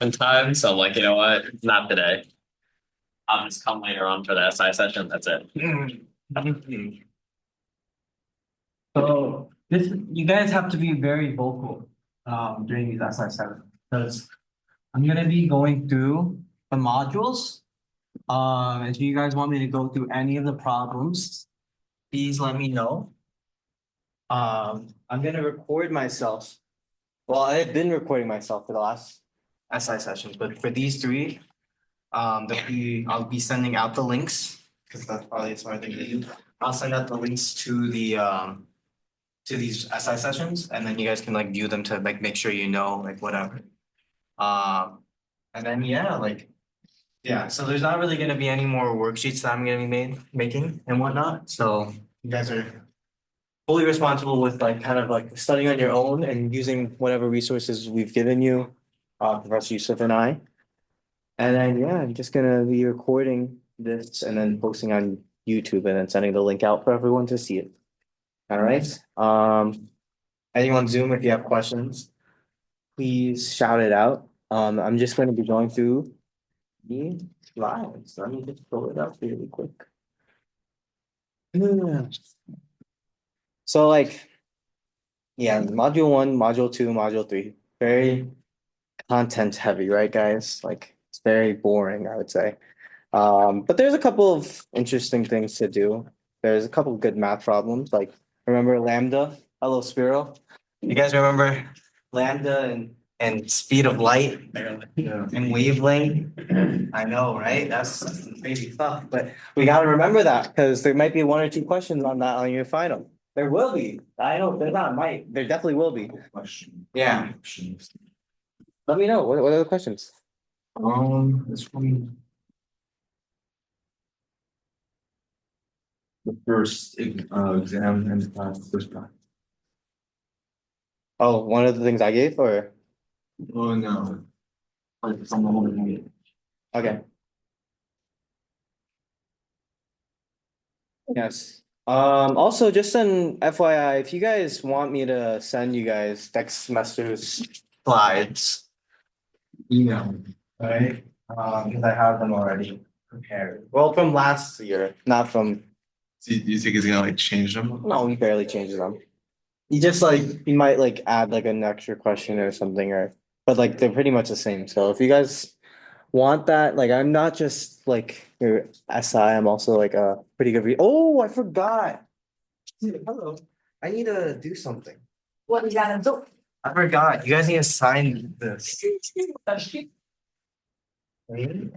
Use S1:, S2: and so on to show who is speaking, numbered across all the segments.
S1: in time, so I'm like, you know what? Not today. I'll just come later on for the SI session. That's it.
S2: So this, you guys have to be very vocal during these SI7 because I'm gonna be going through the modules. If you guys want me to go through any of the problems, please let me know. I'm gonna record myself. Well, I've been recording myself for the last SI sessions, but for these three, I'll be sending out the links because that's probably a smart thing to do. I'll send out the links to these SI sessions, and then you guys can like view them to like make sure you know like whatever. And then yeah, like yeah, so there's not really gonna be any more worksheets that I'm gonna be making and whatnot. So you guys are fully responsible with like kind of like studying on your own and using whatever resources we've given you, Professor Yusuf and I. And then yeah, I'm just gonna be recording this and then posting on YouTube and then sending the link out for everyone to see it. All right. Anyone on Zoom, if you have questions, please shout it out. I'm just going to be going through the slides. Let me just pull it up really quick. Yeah. So like, yeah, module one, module two, module three, very content heavy, right, guys? Like it's very boring, I would say. But there's a couple of interesting things to do. There's a couple of good math problems, like remember lambda? Hello, Spiro. You guys remember lambda and speed of light and wavelength? I know, right? That's crazy stuff. But we gotta remember that because there might be one or two questions on that on your final. There will be. I know there not might. There definitely will be. Yeah. Let me know. What are the questions?
S3: This one. The first exam and first time.
S2: Oh, one of the things I gave or
S3: Oh no. Like someone.
S2: okay. Yes. Also just an FYI, if you guys want me to send you guys next semester's slides, email me, right? Because I have them already prepared. Well, from last year, not from,
S3: Do you think he's gonna like change them?
S2: no, he barely changes them. He just like, he might like add like an extra question or something or, but like they're pretty much the same. So if you guys want that, like I'm not just like your SI, I'm also like a pretty good oh, I forgot. Hello. I need to do something.
S4: What you gotta do?
S2: I forgot. You guys need to sign this. Really?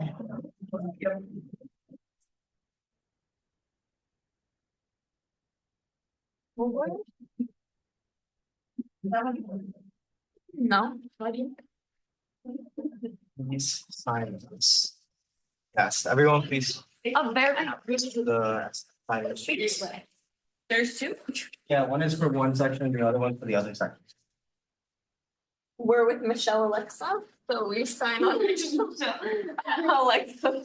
S4: No.
S2: Please sign this. Yes, everyone please.
S4: A very.
S2: The sign sheets.
S4: There's two.
S2: Yeah, one is for one section, the other one for the other section.
S4: We're with Michelle Alexa, so we sign on Alexa.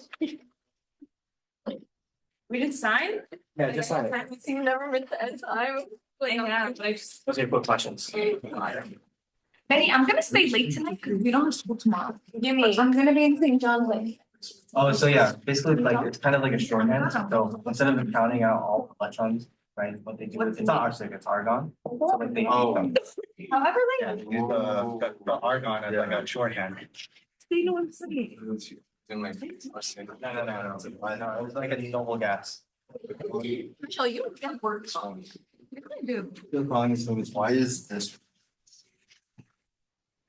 S4: We didn't sign?
S2: Yeah, just sign it.
S4: You never meant to end time.
S2: Those are your quick questions.
S4: Betty, I'm gonna stay late tonight because we don't have school tomorrow. Give me. I'm gonna be in St. John's late.
S2: Oh, so yeah, basically like it's kind of like a shorthand. So instead of counting out all electrons, right? What they do, it's not arsenic, it's argon. So like they
S4: However,
S2: yeah,
S4: like.
S2: they use the argon as like a shorthand.
S4: Stay to one city.
S3: In like.
S2: No. No, it was like a noble gas.
S4: Michelle, you can't work. You really do.
S3: Why is this?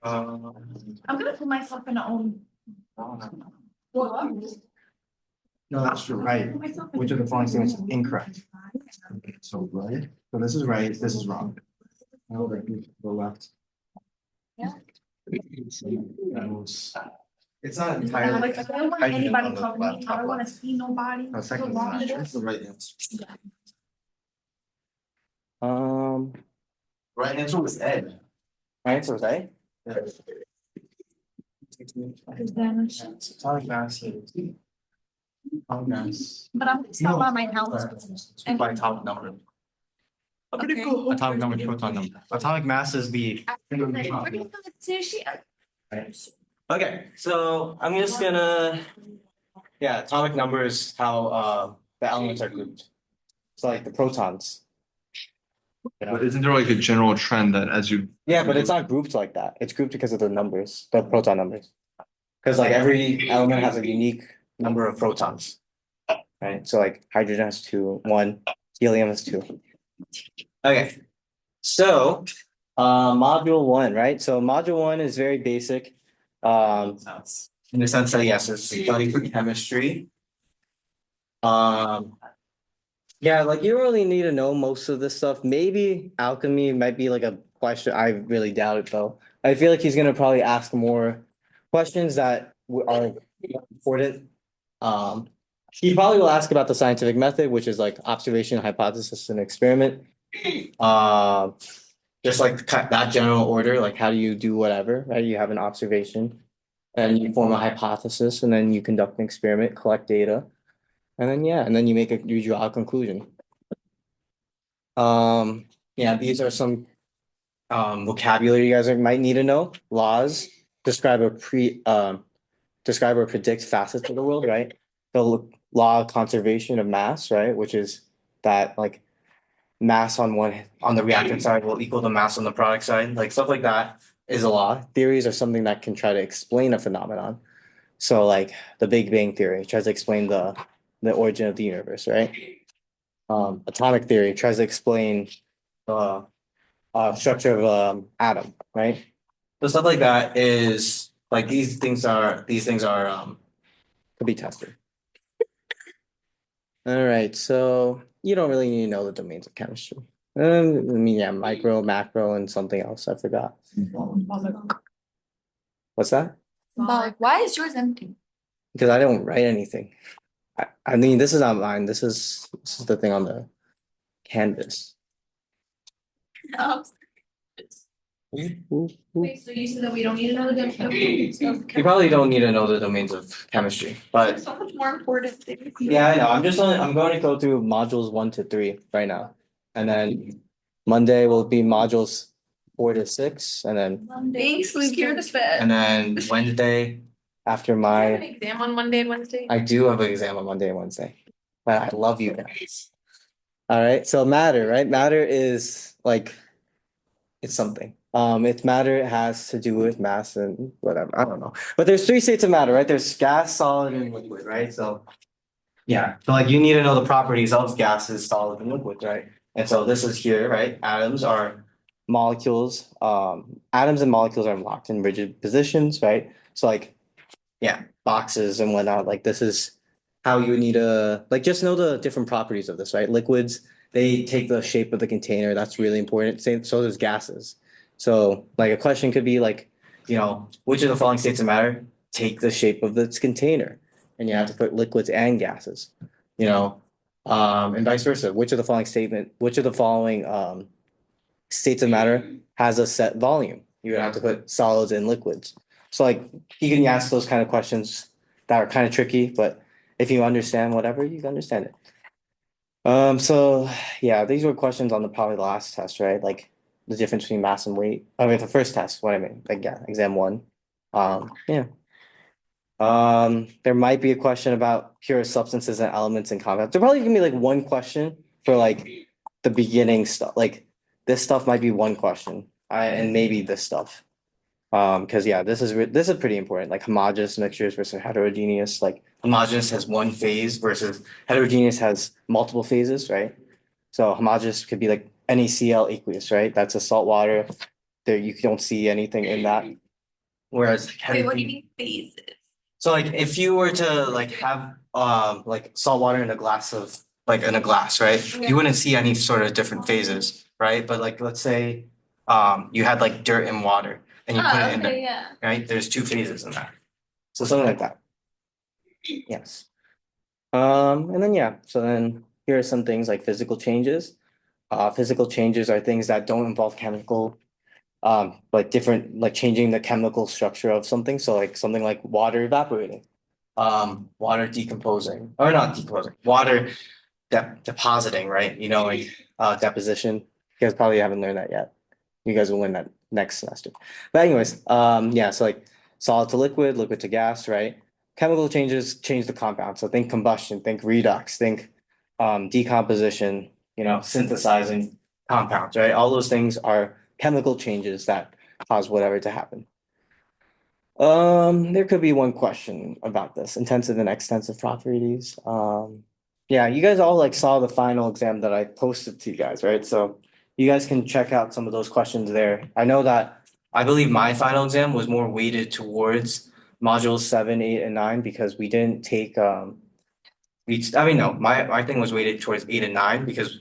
S4: I'm gonna put myself in a own.
S2: No, that's true, right. Which of the following statements is incorrect?
S3: So right, so this is right, this is wrong. Now like the left.
S4: Yeah.
S2: It's not entirely.
S4: Like, I don't want
S2: hydrogen
S4: anybody
S2: on the
S4: talking to me.
S2: left,
S4: I
S2: top
S4: don't wanna
S2: left.
S4: see nobody.
S2: No, second
S4: So long
S2: is
S4: as
S3: That's the right answer.
S2: Um,
S3: Right answer was Ed.
S2: my answer was A. Atomic mass. Atomic mass.
S4: But I'm gonna stop by my house. And-
S2: By atomic number.
S4: Okay.
S2: Atomic number, proton number. Atomic mass is the.
S4: We're gonna go to sushi.
S2: But Okay, so I'm just gonna, yeah, atomic numbers, how the elements are grouped. So like the protons. You know?
S3: But isn't there like a general trend that as you?
S2: Yeah, but it's not grouped like that. It's grouped because of the numbers, the proton numbers. Because like every element has a unique number of protons. Right? So like hydrogen has two, one, helium has two. Okay. So module one, right? So module one is very basic. In the sense that yes, it's studying chemistry. Yeah, like you don't really need to know most of this stuff. Maybe alchemy might be like a question. I really doubt it though. I feel like he's gonna probably ask more questions that are important. He probably will ask about the scientific method, which is like observation, hypothesis, and experiment. Uh, just like that general order, like how do you do whatever, right? You have an observation and you form a hypothesis and then you conduct an experiment, collect data. And then, yeah, and then you draw a conclusion. Yeah, these are some vocabulary you guys might need to know. Laws describe or predict facets of the world, right? The law of conservation of mass, right? Which is that like mass on the reactant side will equal the mass on the product side, like stuff like that is a law. Theories are something that can try to explain a phenomenon. So like the Big Bang Theory tries to explain the origin of the universe, right? Atomic theory tries to explain the structure of atom, right? So stuff like that is like these things are could be tested. All right, so you don't really need to know the domains of chemistry. I mean, yeah, micro, macro, and something else I forgot. What's that?
S4: But why is yours empty?
S2: Because I don't write anything. I mean, this is not mine. This is the thing on the canvas.
S4: Wait, so you said that we don't need to know the domains of
S2: You probably don't need to know the domains of chemistry, but
S4: so much more important things.
S2: yeah, I know. I'm going to go through modules 1 to 3 right now. And then Monday will be modules 4 to 6, and then
S4: Thanks, Luke, you're the best.
S2: and then Wednesday after
S4: You have
S2: my
S4: an exam on Monday and Wednesday?
S2: I do have an exam on Monday and Wednesday. But I love you guys. All right, so matter, right? Matter is like it's something. It's matter, it has to do with mass and whatever. I don't know. But there's 3 states of matter, right? There's gas, solid, and liquid, right? So yeah, so like you need to know the properties of gases, solids, and liquids, right? And so this is here, right? Atoms are molecules. Atoms and molecules are locked in rigid positions, right? So like, yeah, boxes and whatnot. Like this is how you need to like just know the different properties of this, right? Liquids, they take the shape of the container. That's really important. Same, so does gases. So like a question could be like, which of the following states of matter take the shape of its container? And you have to put liquids and gases, and vice versa. Which of the following states of matter has a set volume? You would have to put solids and liquids. So like you can ask those kind of questions that are kind of tricky, but if you understand whatever, you can understand it. So yeah, these were questions on probably the last test, right? Like the difference between mass and weight. I mean, the first test, what I mean, like yeah, exam 1. Yeah. There might be a question about pure substances and elements and compounds. There probably gonna be like one question for like the beginning stuff. Like this stuff might be one question. And maybe this stuff. Because yeah, this is pretty important. Like homogeneous mixtures versus heterogeneous. Like homogeneous has one phase versus heterogeneous has multiple phases, right? So homogeneous could be like NaCl aqueous, right? That's a salt water. There you don't see anything in that. Whereas
S4: Wait, what do you mean phases?
S2: so like if you were to like have like salt water in a glass, right?
S4: Yeah.
S2: You wouldn't see any sort of different phases, right? But like let's say you had like dirt and water and you put it in there,
S4: Yeah.
S2: right? There's 2 phases in that. So something like that. Yes. And then yeah, so then here are some things like physical changes. Physical changes are things that don't involve chemical like different like changing the chemical structure of something. So like something like water evaporating, water decomposing, or not decomposing, water depositing, right? Like deposition. You guys probably haven't learned that yet. You guys will learn that next semester. But anyways, yeah, so like solid to liquid, liquid to gas, right? Chemical changes change the compound. So think combustion, think redox, think decomposition, synthesizing compounds, right? All those things are chemical changes that cause whatever to happen. There could be one question about this, intensive and extensive properties. Yeah, you guys all like saw the final exam that I posted to you guys, right? So you guys can check out some of those questions there. I know that I believe my final exam was more weighted towards modules 7, 8, and 9 because we didn't take I mean no, my thing was weighted towards 8 and 9 because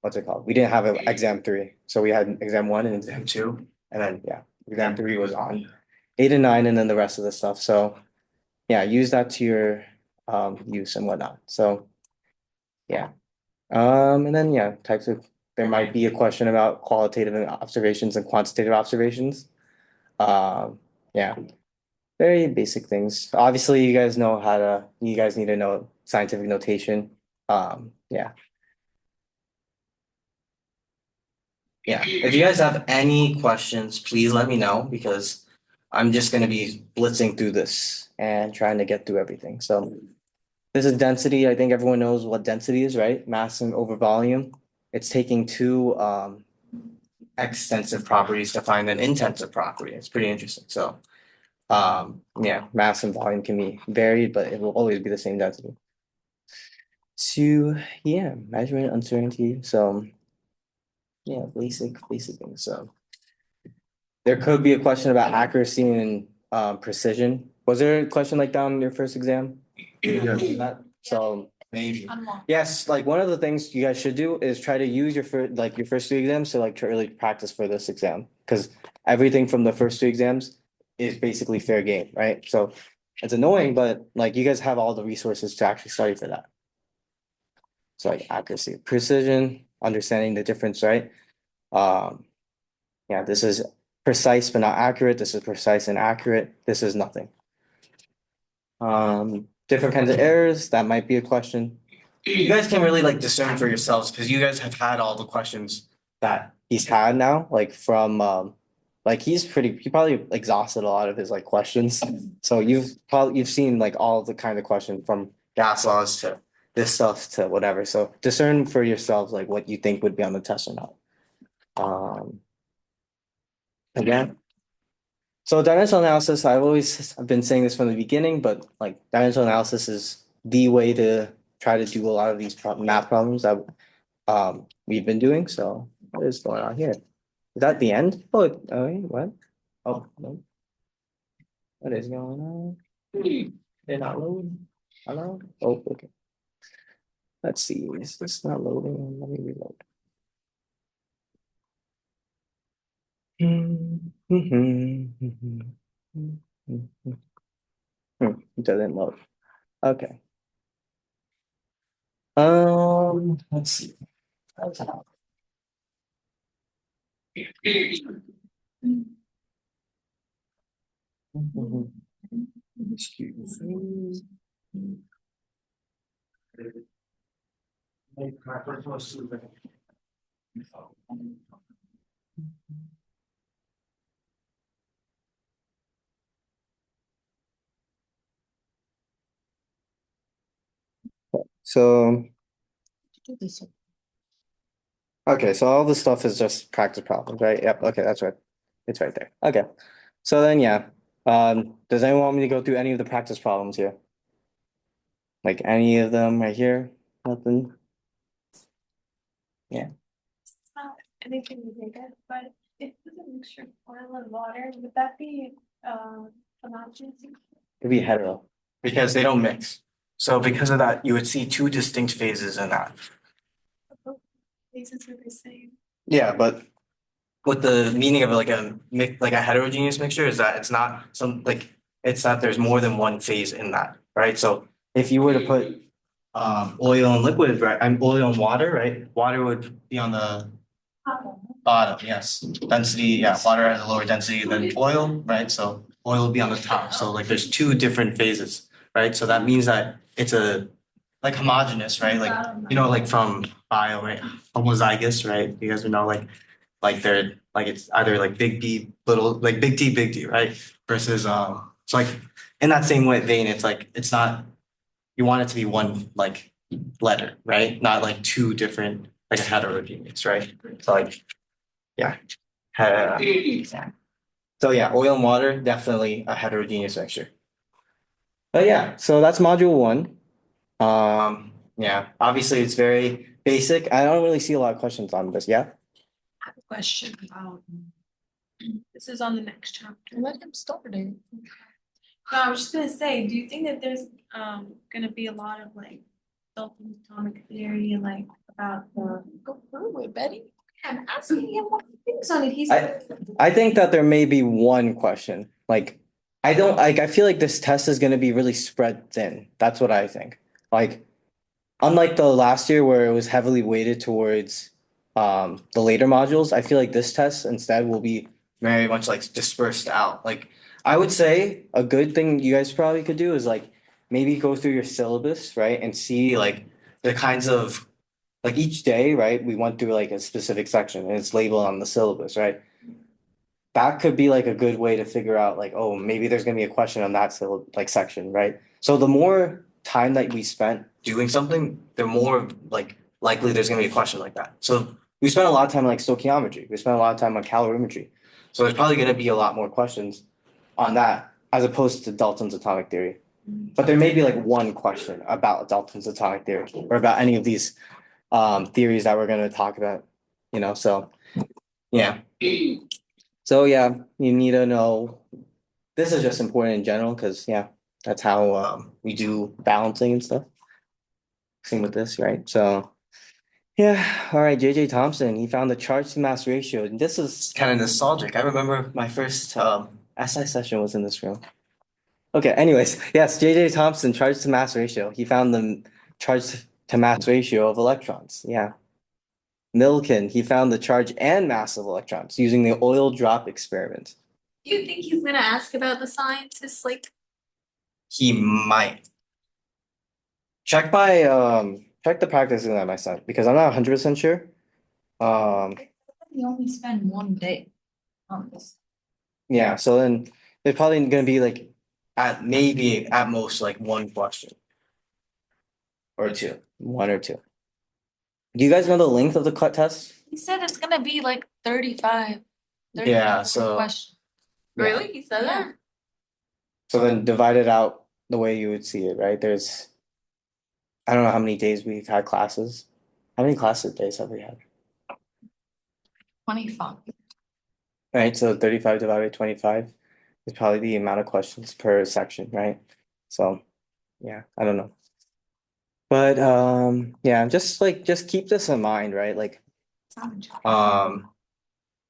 S2: what's it called? We didn't have an exam 3. So we had exam 1 and exam 2, and then yeah, exam 3 was on 8 and 9 and then the rest of the stuff. So yeah, use that to your use and whatnot. So yeah. And then yeah, types of there might be a question about qualitative observations and quantitative observations. Yeah. Very basic things. Obviously, you guys need to know scientific notation. Yeah. Yeah, if you guys have any questions, please let me know because I'm just gonna be blitzing through this and trying to get through everything. So this is density. I think everyone knows what density is, right? Mass and over volume. It's taking two extensive properties to find an intensive property. It's pretty interesting. So yeah, mass and volume can be varied, but it will always be the same density. So yeah, measurement uncertainty. So yeah, basic things. So there could be a question about accuracy and precision. Was there a question like that on your first exam? So
S3: Maybe.
S2: yes, like one of the things you guys should do is try to use your first 2 exams to like to really practice for this exam because everything from the first 2 exams is basically fair game, right? So it's annoying, but like you guys have all the resources to actually study for that. So like accuracy, precision, understanding the difference, right? Yeah, this is precise but not accurate. This is precise and accurate. This is nothing. Different kinds of errors, that might be a question. You guys can really like discern for yourselves because you guys have had all the questions that he's had now, like from like he probably exhausted a lot of his like questions. So you've seen like all the kind of questions from gas laws to this stuff to whatever. So discern for yourselves like what you think would be on the test or not. Again. So dimensional analysis, I've been saying this from the beginning, but like dimensional analysis is the way to try to do a lot of these math problems that we've been doing. So what is going on here? Is that the end? Oh, wait, what? Oh, no. What is going on? They're not loading. Hello? Oh, okay. Let's see. Is this not loading? Let me reload. It doesn't load. Okay. Let's see. Excuse me. So, okay, so all this stuff is just practice problems, right? Yep, okay, that's right. It's right there. Okay. So then, yeah. Does anyone want me to go through any of the practice problems here? Like any of them right here? Nothing? Yeah.
S4: It's not anything bigger, but if it's a mixture of oil and water, would that be homogeneous?
S2: It'd be hetero. Because they don't mix. So because of that, you would see 2 distinct phases in that.
S4: Phases are the same.
S2: Yeah, but what the meaning of like a heterogeneous mixture is that it's not it's that there's more than one phase in that, right? So if you were to put oil and liquid, right, and oil and water, right? Water would be on the bottom, yes. Density, yeah, water has a lower density than oil, right? So oil will be on the top. So like there's 2 different phases, right? So that means that it's like homogeneous, right? Like, like from bio, right? Homozygous, right? You guys would know like they're like it's either like big B, little, like big D, right? Versus, it's like, in that same way vein, it's like, it's not, you want it to be one like letter, right? Not like two different, like heterogeneous, right? So like, yeah. So yeah, oil and water, definitely a heterogeneous mixture. But yeah, so that's module one. Yeah, obviously it's very basic. I don't really see a lot of questions on this. Yeah.
S5: I have a question about.
S4: This is on the next chapter. No,
S5: Let him start it.
S4: I was just gonna say, do you think that there's gonna be a lot of like Dalton's atomic theory, like about the.
S5: Go through it, Betty.
S4: I'm asking him what he thinks on it. He's.
S2: I think that there may be one question. Like, I don't like, I feel like this test is gonna be really spread thin. That's what I think. Like, unlike the last year where it was heavily weighted towards the later modules, I feel like this test instead will be very much like dispersed out. Like, I would say a good thing you guys probably could do is like maybe go through your syllabus, right? And see like the kinds of like each day, right? We went through like a specific section and it's labeled on the syllabus, right? That could be like a good way to figure out like, oh, maybe there's gonna be a question on that like section, right? So the more time that we spent doing something, the more like likely there's gonna be a question like that. So we spent a lot of time on, like stoichiometry, we spent a lot of time on calorimetry. So there's probably gonna be a lot more questions on that as opposed to Dalton's atomic theory. But there may be like one question about Dalton's atomic theory or about any of these theories that we're gonna talk about, so yeah. So yeah, you need to know, this is just important in general, because yeah, that's how we do balancing and stuff. Same with this, right? So yeah, all right, JJ Thompson, he found the charge to mass ratio. And this is kind of nostalgic. I remember my first SI session was in this room. Okay, anyways, yes, JJ Thompson, charge to mass ratio. He found the charge to mass ratio of electrons. Yeah. Millikan, he found the charge and mass of electrons using the oil drop experiment.
S5: Do you think he's gonna ask about the scientists? Like,
S2: He might. Check check the practice exam I sent because I'm not 100% sure.
S5: you only spend one day on this.
S2: Yeah, so then there's probably gonna be like maybe at most like one question. Or two, one or two. Do you guys know the length of the cut test?
S5: He said it's gonna be like 35.
S2: Yeah, so-
S5: Questions.
S2: Yeah.
S5: Really? He said that?
S2: So then divide it out the way you would see it, right? I don't know how many days we've had classes. How many classes days have we had?
S5: 25.
S2: Right, so 35 divided by 25 is probably the amount of questions per section, right? So, yeah, I don't know. But yeah, just keep this in mind, right? Like,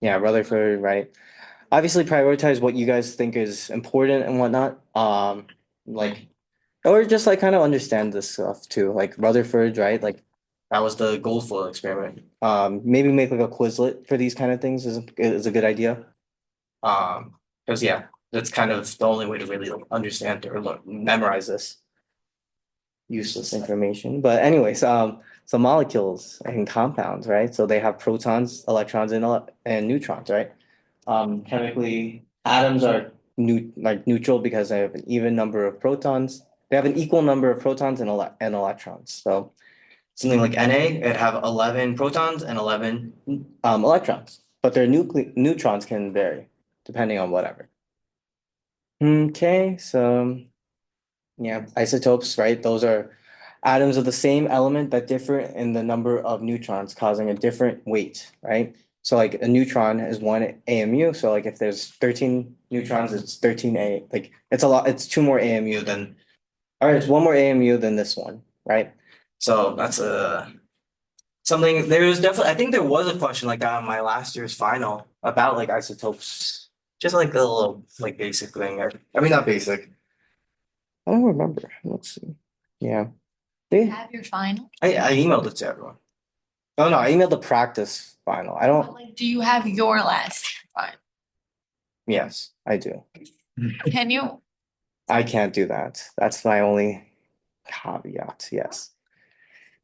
S2: yeah, Rutherford, right? Obviously prioritize what you guys think is important and whatnot. Like, or just like kind of understand this stuff too, like Rutherford, right? Like that was the gold foil experiment. Maybe make like a Quizlet for these kind of things is a good idea. Because yeah, that's kind of the only way to really like, understand or memorize this useless information. But anyways, so molecules and compounds, right? So they have protons, electrons, and neutrons, right? Chemically, atoms are neutral because they have an even number of protons. They have an equal number of protons and electrons. So something like Na, it'd have 11 protons and 11 electrons, but their neutrons can vary depending on whatever. Okay, so yeah, isotopes, right? Those are atoms of the same element that differ in the number of neutrons, causing a different weight, right? So like a neutron is one AMU. So like if there's 13 neutrons, it's 13 like it's a lot, it's two more AMU than, or it's one more AMU than this one, right? So that's something, there was definitely, I think there was a question like that on my last year's final about like isotopes. Just like a little like basic thing. I mean, not basic. I don't remember. Let's see. Yeah. They,
S5: Have your final?
S2: I emailed it to everyone. Oh no, I emailed the practice final. I
S5: But,
S2: don't,
S5: like, do you have your last final?
S2: yes, I do.
S5: Can you?
S2: I can't do that. That's my only caveat, yes.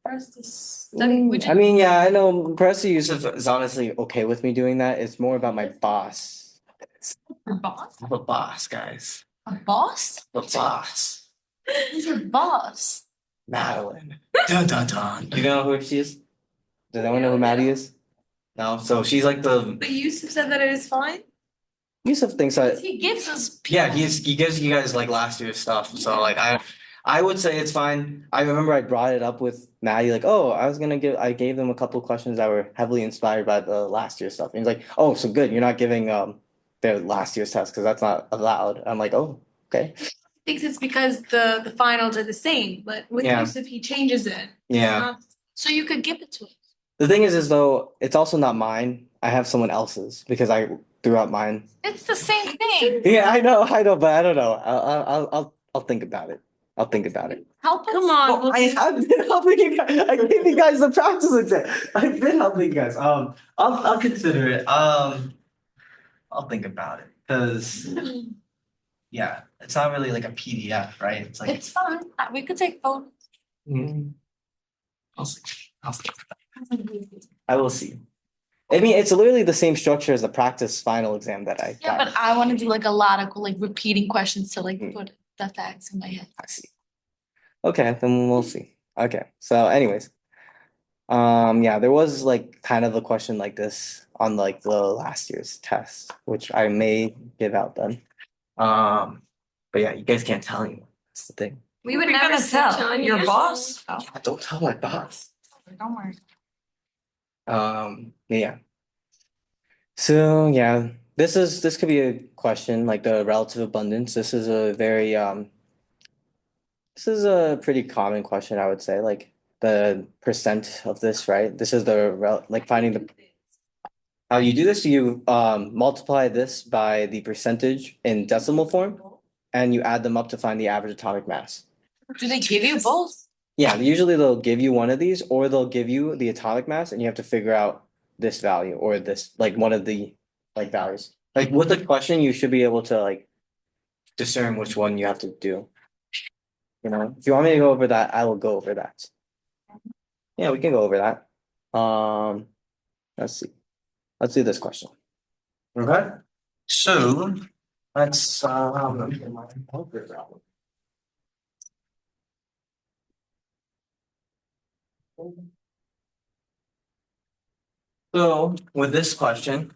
S5: first to study, which
S2: I mean, yeah, I know Professor Yusuf is honestly okay with me doing that. It's more about my boss.
S5: your boss?
S2: I have a boss, guys.
S5: A boss?
S2: A boss.
S5: Who's your boss?
S2: Madeline. Dun dun dun. Do you know who she is? Does anyone know who Maddie is? No, so she's like the
S4: But Yusuf said that it was fine.
S2: Yusuf thinks that
S5: He gives us.
S2: yeah, he gives you guys like last year's stuff. So like I would say it's fine. I remember I brought it up with Maddie, like, oh, I gave them a couple of questions that were heavily inspired by the last year's stuff. And he's like, oh, so good, you're not giving their last year's test because that's not allowed. I'm like, oh, okay.
S4: Thinks it's because the finals are the same, but with
S2: Yeah.
S4: Yusuf, he changes it.
S2: Yeah.
S5: So you could give it to him.
S2: The thing is though, it's also not mine. I have someone else's because I threw out mine.
S5: It's the same thing.
S2: Yeah, I know, but I don't know. I'll think about it. I'll think about it.
S5: Help us.
S4: Come on.
S2: Well, I have been helping you guys. I gave you guys the practice exam. I've been helping you guys. I'll consider it. I'll think about it because yeah, it's not really like a PDF, right? It's like
S5: It's fine. We could take photos.
S2: Mm. I'll see. I will see. I mean, it's literally the same structure as the practice final exam that I
S5: Yeah,
S2: got.
S5: but I want to do like a lot of like repeating questions to like put the facts in my head.
S2: I see. Okay, then we'll see. Okay, so anyways, yeah, there was like kind of a question like this on like the last year's test, which I may give out then. But yeah, you guys can't tell anyone. That's the thing.
S4: We would
S5: We're
S4: never
S5: gonna
S4: snitch
S5: tell
S4: on
S5: your
S4: you.
S5: boss. Oh,
S2: Yeah, don't tell my boss.
S5: don't worry.
S2: Yeah. So yeah, this could be a question like the relative abundance. This is a very this is a pretty common question, I would say, like the percent of this, right? This is like finding the how you do this, you multiply this by the percentage in decimal form and you add them up to find the average atomic mass.
S5: Do they give you both?
S2: Yeah, usually they'll give you one of these or they'll give you the atomic mass and you have to figure out this value or this like one of the like values. Like with the question, you should be able to like discern which one you have to do. You know, if you want me to go over that, I will go over that. Yeah, we can go over that. Let's see. Let's do this question. Okay. So let's let me get my calculator out. So with this question,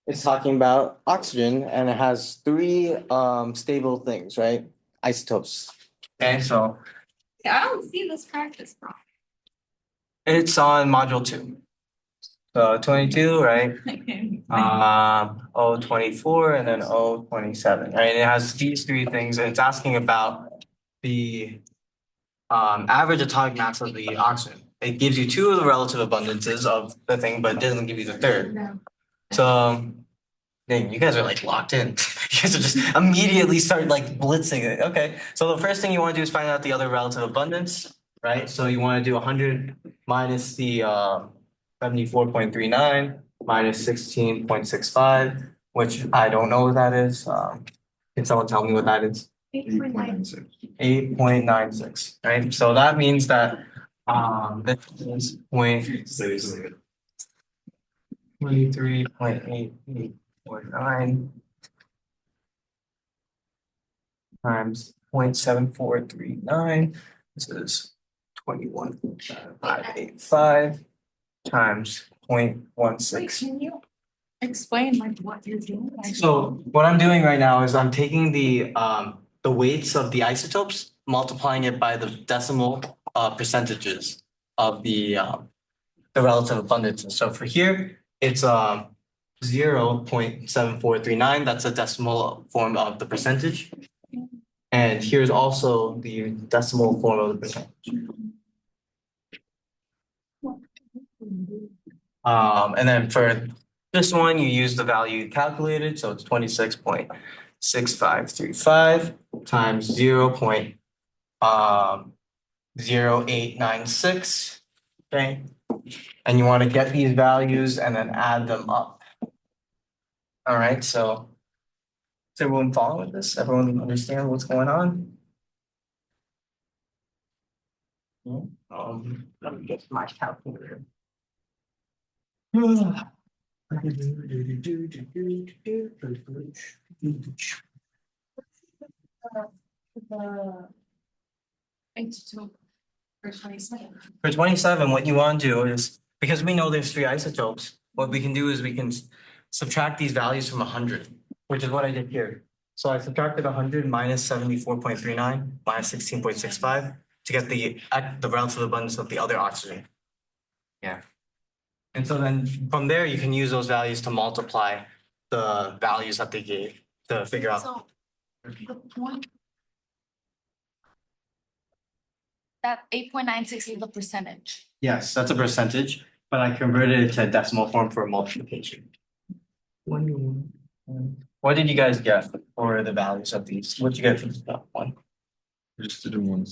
S2: it's talking about oxygen and it has three stable things, right? Isotopes. Okay, so
S4: I don't see this practice, bro.
S2: it's on module 2. So 22, right? O24 and then O27, right? And it has these three things and it's asking about the average atomic mass of the oxygen. It gives you two of the relative abundances of the thing, but it doesn't give you the third. So dang, you guys are like locked in. You guys are just immediately start like blitzing it. Okay, so the first thing you want to do is find out the other relative abundance, right? So you want to do 100 minus the 74.39 minus 16.65, which I don't know what that is. Can someone tell me what that is?
S3: 8.96.
S2: 8.96, right? So that means that this is point 23.8849 times 0.7439. This is 21.585 times 0.16.
S5: Can you explain like what you're doing?
S2: So what I'm doing right now is I'm taking the weights of the isotopes, multiplying it by the decimal percentages of the relative abundances. So for here, it's 0.7439. That's a decimal form of the percentage. And here's also the decimal form of the percentage. And then for this one, you use the value calculated, so it's 26.6535 times 0.0896. Okay, and you want to get these values and then add them up. All right, so is everyone following this? Everyone understand what's going on? Let me get my calculator.
S5: The. For 27.
S2: For 27, what you want to do is, because we know there's three isotopes, what we can do is we can subtract these values from 100, which is what I did here. So I subtracted 100 minus 74.39 minus 16.65 to get the relative abundance of the other oxygen. Yeah. And so then from there, you can use those values to multiply the values that they gave to figure out.
S5: So the point. That 8.96 is the percentage.
S2: Yes, that's a percentage, but I converted it to decimal form for multiplication. What did you guys get for the values of these? What'd you get for the one?
S3: Just to do one.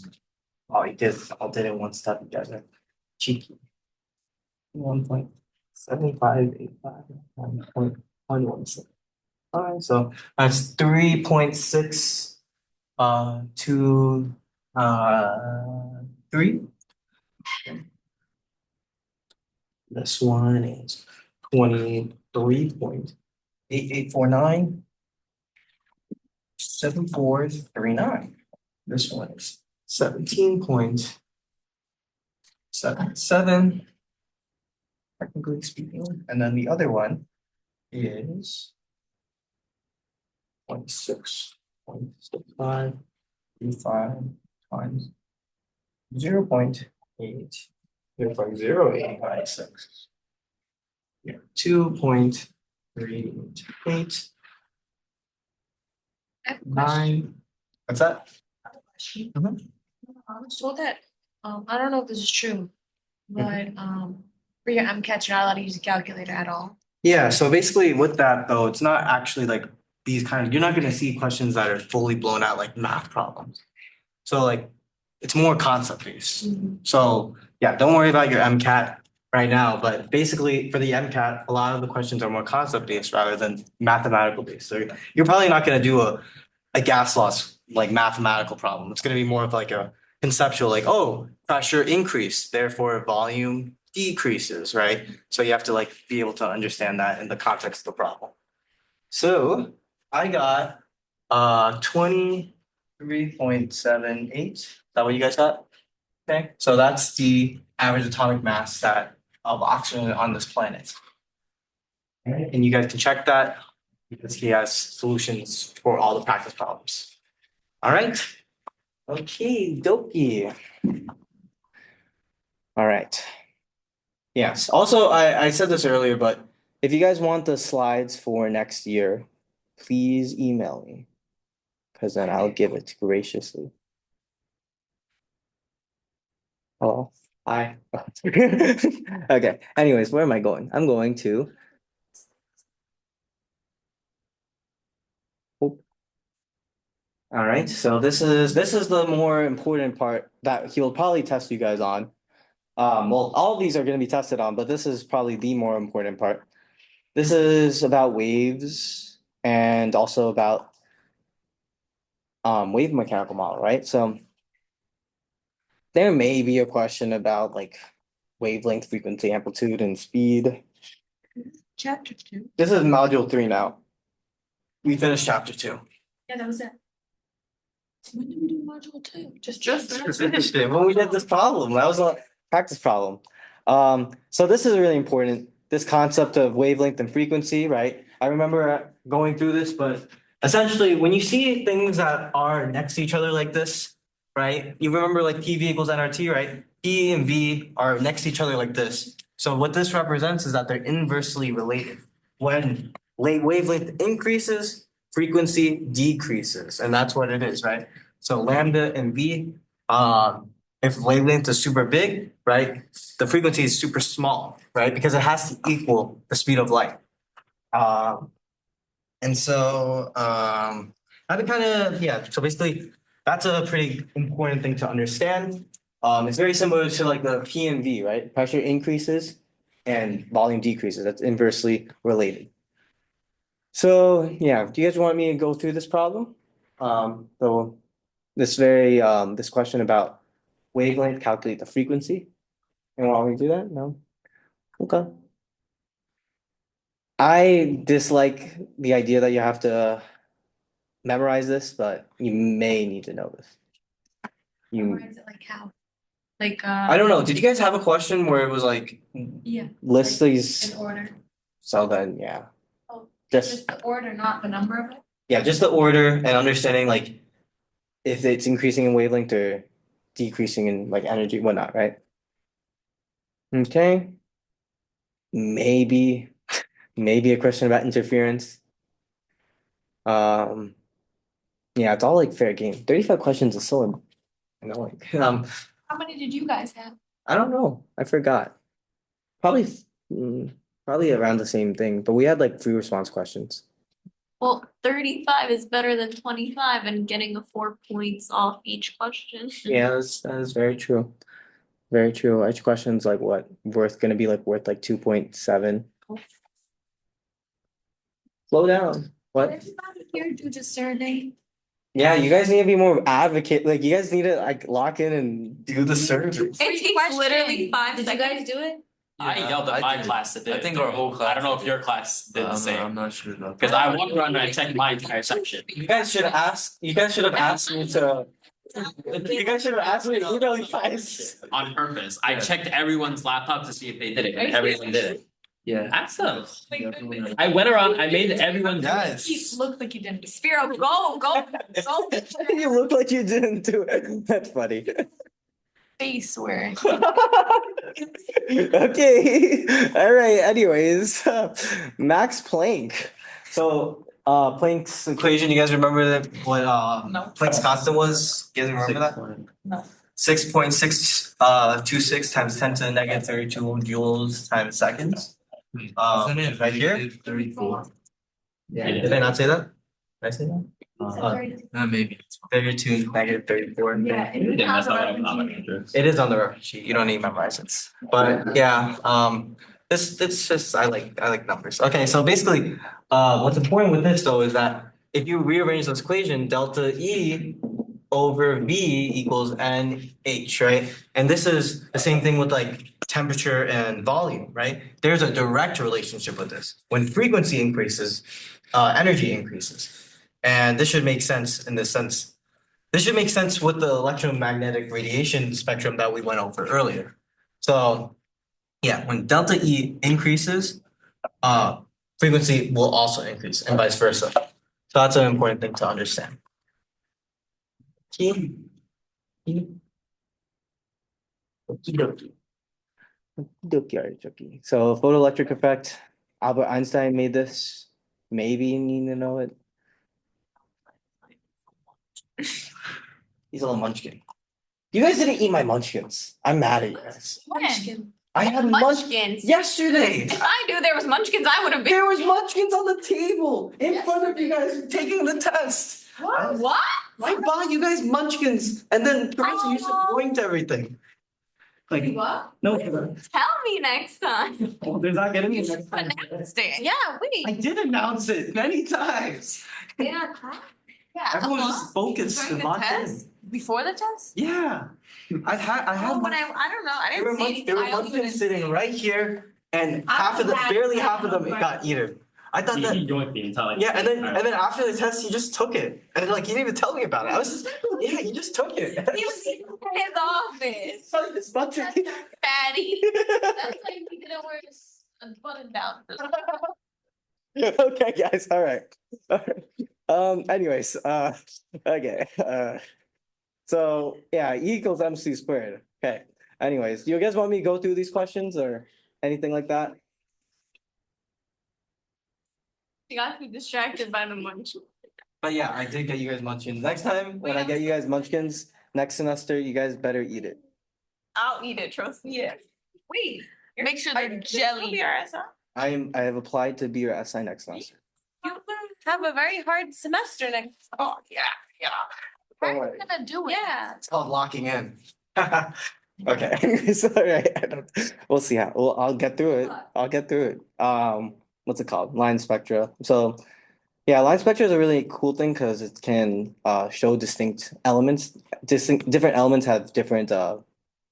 S2: Oh, you did, all did it in one step, you guys are cheeky. 1.7585, 1.116. Alright, so that's 3.6 to 3. This one is 23.8849. 7439. This one is 17.77. Technically speaking, and then the other one is 26.6535 times 0.856. Yeah, 2.389. What's that?
S5: So that, I don't know if this is true, but, for your MCAT, you're not allowed to use a calculator at all.
S2: Yeah, so basically with that though, it's not actually like these kind of, you're not gonna see questions that are fully blown out like math problems. So like, it's more concept based. So yeah, don't worry about your MCAT right now, but basically for the MCAT, a lot of the questions are more concept based rather than mathematical based. So you're probably not gonna do a gas loss like mathematical problem. It's gonna be more of like a conceptual, like, oh, pressure increased, therefore volume decreases, right? So you have to like be able to understand that in the context of the problem. So I got 23.78. Is that what you guys got? Okay, so that's the average atomic mass that of oxygen on this planet. Alright, and you guys can check that because he has solutions for all the practice problems. All right. Okay, dokie. All right. Yes, also I said this earlier, but if you guys want the slides for next year, please email me. Because then I'll give it graciously. Hello, hi. Okay, anyways, where am I going? I'm going to. Oh. All right, so this is the more important part that he'll probably test you guys on. Well, all of these are going to be tested on, but this is probably the more important part. This is about waves and also about wave mechanical model, right? So there may be a question about like wavelength, frequency, amplitude, and speed.
S5: Chapter 2.
S2: This is module 3 now. We finished chapter 2.
S4: Yeah, that was it.
S5: When did we do module 2?
S2: Just finished it when we did this problem. That was a practice problem. So this is really important. This concept of wavelength and frequency, right? I remember going through this, but essentially when you see things that are next to each other like this, right? You remember like PV equals nRT, right? P and V are next to each other like this. So what this represents is that they're inversely related. When wavelength increases, frequency decreases, and that's what it is, right? So lambda and V, if wavelength is super big, right, the frequency is super small, right? Because it has to equal the speed of light. And so I've been kind of, yeah, so basically that's a pretty important thing to understand. It's very similar to like the P and V, right? Pressure increases and volume decreases. That's inversely related. So yeah, do you guys want me to go through this problem? So this question about wavelength, calculate the frequency. And want me to do that? No? Okay. I dislike the idea that you have to memorize this, but you may need to know this. You,
S5: Memorize it like how? Like,
S2: I don't know. Did you guys have a question where it was like
S5: Yeah,
S2: list these?
S5: in order.
S2: So then, yeah.
S5: Oh,
S2: Just,
S5: Just the order, not the number of it?
S2: yeah, just the order and understanding like if it's increasing in wavelength or decreasing in like energy, whatnot, right? Okay. Maybe, maybe a question about interference. Yeah, it's all like fair game. 35 questions is so annoying.
S5: How many did you guys have?
S2: I don't know. I forgot. Probably, probably around the same thing, but we had like free response questions.
S6: Well, 35 is better than 25 and getting a 4 points off each question.
S2: Yeah, that is very true. Very true. Each question's like what, gonna be like worth like 2.7. Slow down. What?
S5: Everybody here do the survey.
S2: Yeah, you guys need to be more advocate. Like you guys need to like lock in and do the survey.
S6: It takes literally 5
S5: Did you
S6: seconds.
S5: guys do it?
S1: I
S7: Yeah,
S1: yelled
S7: I
S1: at my
S7: did.
S1: class to do
S7: I
S1: it.
S7: think our whole class
S1: I don't know if
S7: did.
S1: your class did the
S7: I'm
S1: same.
S7: not sure about
S1: Cause
S7: that.
S1: I walked around and I checked my entire section.
S2: You guys should ask. You guys should have asked me to. You guys should have asked me to email you guys.
S1: On purpose. I
S7: Yeah.
S1: checked everyone's laptop to see if they did it, and everyone did it.
S7: Yeah.
S1: Ask them.
S7: Definitely.
S1: I went around, I made everyone do it.
S7: Yes.
S5: Looks like you didn't. do it.
S6: Spiro, go.
S2: You look like you didn't do it. That's funny.
S5: Face where.
S2: Okay. All right. Anyways, Max Planck. So, Planck's equation. You guys remember that? What
S5: No.
S2: Planck's constant was? You guys remember that?
S5: No.
S2: 6.626 times 10 to the negative 32 joules times seconds.
S7: Isn't it
S2: right here?
S7: negative 34?
S1: Yeah.
S2: Did I not say that? Did I say that?
S7: Maybe.
S2: 32 negative 34.
S5: Yeah.
S1: You didn't mess up on my computer.
S2: It is on the reference sheet. You don't need to memorize it. But yeah, this just I like numbers. Okay, so basically, what's important with this though is that if you rearrange this equation, delta E over V equals NH, right? And this is the same thing with like temperature and volume, right? There's a direct relationship with this. When frequency increases, energy increases. And this should make sense in this sense. This should make sense with the electromagnetic radiation spectrum that we went over earlier. So yeah, when delta E increases, frequency will also increase and vice versa. So that's an important thing to understand. Okie dokie. Okie dokie. So photoelectric effect, Albert Einstein made this. Maybe you need to know it. He's a little munchkin. You guys didn't eat my munchkins. I'm mad at you guys.
S5: Munchkin.
S2: I had munchkins
S6: Munchkins.
S2: yesterday.
S6: If I knew there was munchkins, I would have been.
S2: There was munchkins on the table in front of you guys taking the test.
S6: What?
S2: I bought you guys munchkins and then Teresa used to
S6: Oh.
S2: point everything. Like,
S5: What?
S2: no,
S6: Tell me next time.
S2: well, there's not gonna be a next time.
S5: Yeah,
S2: I
S5: wait.
S2: did announce it many times.
S5: Yeah.
S2: Everyone was just focused
S5: During
S2: and
S5: the
S2: locked
S5: test?
S2: in.
S5: Before the test?
S2: Yeah, I had.
S5: Oh, but I don't know. I
S2: There were
S5: didn't see
S2: there were
S5: anything. I only
S2: munchkins
S5: didn't-
S2: sitting right here, and
S5: I
S2: half of the
S5: had
S2: barely half of them
S5: that,
S2: got eaten. I thought
S1: He
S2: that.
S1: joined the entire.
S2: Yeah, and then after the test, he just took it, and like he didn't even tell me about it. I was just, yeah, he just took it.
S6: He was in his office.
S2: It's not
S6: Fatty. That's why he didn't wear a button down.
S2: Okay, guys, all right. Anyways, okay, so yeah, E equals MC squared. Okay, anyways, do you guys want me to go through these questions or anything like that?
S6: He got me distracted by the munch.
S2: But yeah, I did get you guys munchkins. Next time, when I get you guys munchkins, next semester, you guys better eat it.
S6: I'll eat it, trust me. Yeah.
S5: Wait.
S6: Make sure they're jelly.
S2: I have applied to be your SI next semester.
S6: You have a very hard semester next.
S2: Oh, yeah.
S5: How
S2: Don't
S5: are
S2: worry.
S5: you gonna do it?
S6: Yeah.
S2: It's called locking in. Okay, so alright, we'll see how, well, I'll get through it. What's it called? Line spectra. So, yeah, line spectra is a really cool thing because it can show distinct elements. Different elements have different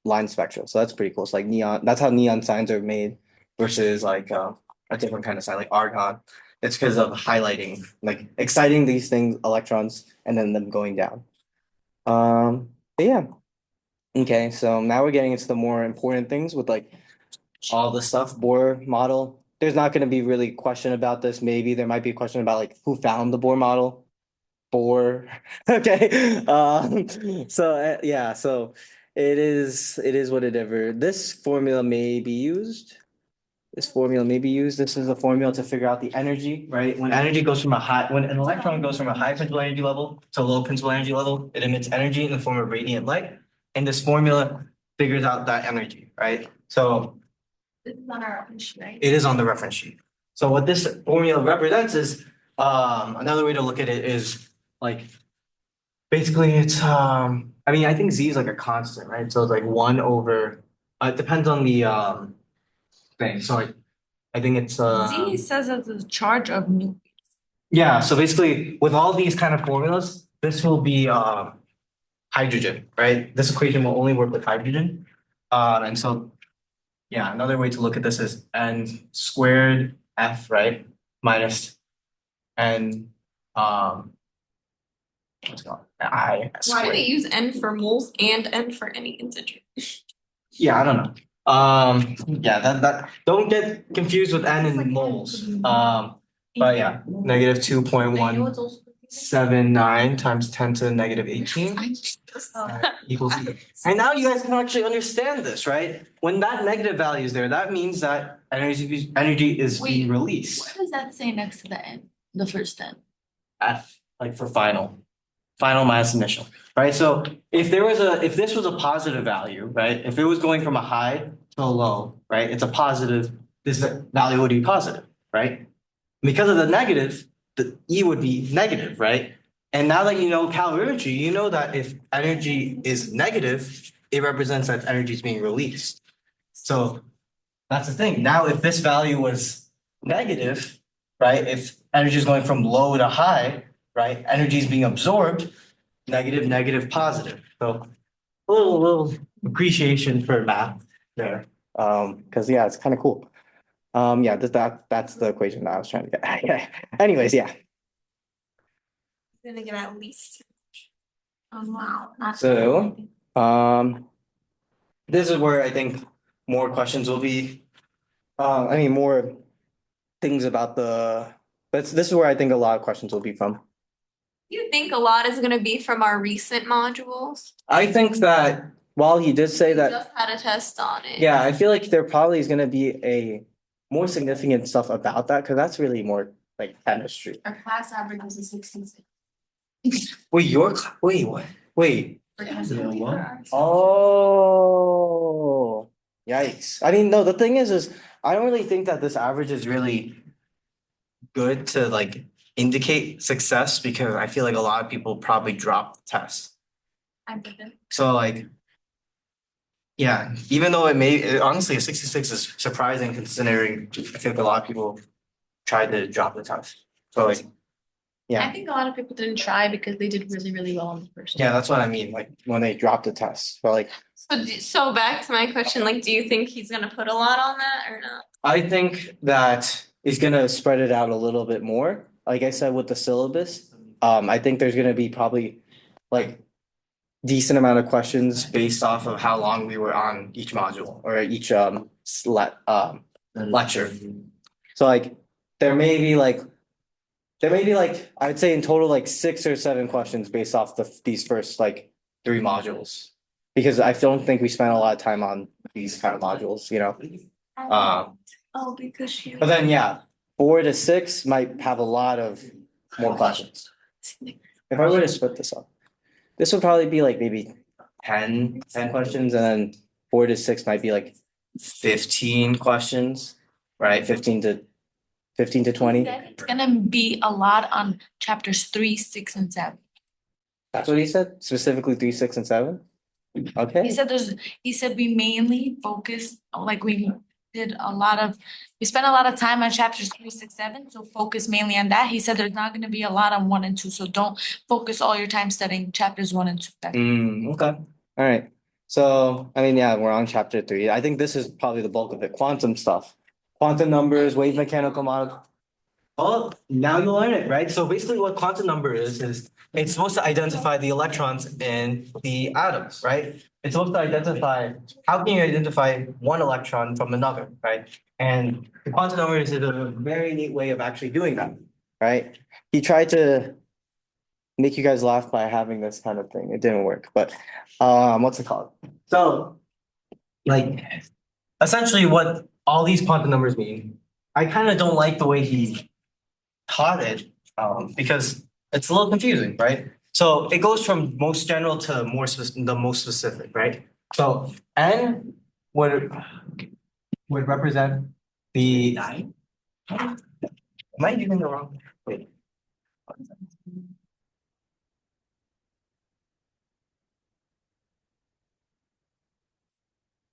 S2: line spectra. So that's pretty cool. It's like neon, that's how neon signs are made versus like a different kind of sign like argon. It's because of highlighting, like exciting these things, electrons, and then them going down. But yeah. Okay, so now we're getting into the more important things with like all the stuff, Bohr model. There's not gonna be really question about this. Maybe there might be a question about like who found the Bohr model. Bohr. Okay. Yeah, so it is what it ever. This formula may be used. This formula may be used. This is a formula to figure out the energy, right? When energy goes from a high, when an electron goes from a high principal energy level to a low principal energy level, it emits energy in the form of radiant light. And this formula figures out that energy, right? So
S6: This is on our reference sheet, right?
S2: it is on the reference sheet. So what this formula represents is, another way to look at it is like, basically it's, I mean, I think Z is like a constant, right? So it's like 1 over, it depends on the, thing. So like, I think it's,
S5: Z says that the charge of nucleus.
S2: yeah, so basically with all these kind of formulas, this will be, hydrogen, right? This equation will only work with hydrogen. And so, yeah, another way to look at this is n squared F, right? Minus n, what's it called? I
S6: Why do they
S2: squared.
S6: use N for moles and N for any integer?
S2: Yeah, I don't know. Yeah, that, don't get confused with n and moles. But yeah, negative 2.179 times 10 to the negative 18. Equals. And now you guys can actually understand this, right? When that negative value is there, that means that energy is being released.
S5: What does that say next to the N, the first N?
S2: F, like for final minus initial, right? So if this was a positive value, right? If it was going from a high to a low, right? It's a positive, this value would be positive, right? Because of the negative, the E would be negative, right? And now that you know calorimetry, you know that if energy is negative, it represents that energy is being released. So that's the thing. Now, if this value was negative, right? If energy is going from low to high, right? Energy is being absorbed, negative, negative, positive. So a little appreciation for math there. Because yeah, it's kind of cool. Yeah, that's the equation that I was trying to get. Anyways, yeah.
S6: Gonna get at least.
S5: Wow.
S2: So, this is where I think more questions will be. I mean, more things about this is where I think a lot of questions will be from.
S6: You think a lot is gonna be from our recent modules?
S2: I think that while he did say
S6: We
S2: that,
S6: just had a test on it.
S2: yeah, I feel like there probably is gonna be a more significant stuff about that, because that's really more like chemistry.
S5: Our class average is a 66.
S2: Wait, wait, what? Wait.
S7: what?
S2: Oh, yikes. I mean, no, the thing is I don't really think that this average is really good to like indicate success, because I feel like a lot of people probably drop the test.
S5: I didn't.
S2: So like, yeah, even though honestly, a 66 is surprising considering I think a lot of people tried to drop the test. So like, yeah.
S5: I think a lot of people didn't try because they did really, really well on the first.
S2: Yeah, that's what I mean, like when they dropped the test, but like,
S6: So back to my question, like, do you think he's gonna put a lot on that or not?
S2: I think that he's gonna spread it out a little bit more. Like I said with the syllabus, I think there's gonna be probably like decent amount of questions based off of how long we were on each module or each lecture. So like there may be like I would say in total like 6 or 7 questions based off these first like 3 modules. Because I don't think we spent a lot of time on these kind of modules, you know?
S6: Oh, because she.
S2: But then, yeah, 4 to 6 might have a lot of more questions. If I were to split this up, this would probably be like maybe 10 questions, and then 4 to 6 might be like 15 questions, right? 15 to 20.
S5: It's gonna be a lot on chapters 3, 6, and 7.
S2: That's what he said, specifically 3, 6, and 7? Okay.
S5: He said we mainly focused, like we spent a lot of time on chapters 3, 6, 7, so focus mainly on that. He said there's not gonna be a lot on 1 and 2, so don't focus all your time studying chapters 1 and 2.
S2: Okay, all right. So, I mean, yeah, we're on chapter 3. I think this is probably the bulk of it, quantum stuff. Quantum numbers, wave mechanical model. Oh, now you learn it, right? So basically what quantum number is it's supposed to identify the electrons in the atoms, right? It's supposed to identify, how can you identify one electron from another, right? And the quantum number is a very neat way of actually doing that, right? He tried to make you guys laugh by having this kind of thing. It didn't work, but what's it called? So, like, essentially what all these quantum numbers mean, I kind of don't like the way he taught it, because it's a little confusing, right? So it goes from most general to the most specific, right? So N would represent the. Am I using the wrong? Wait.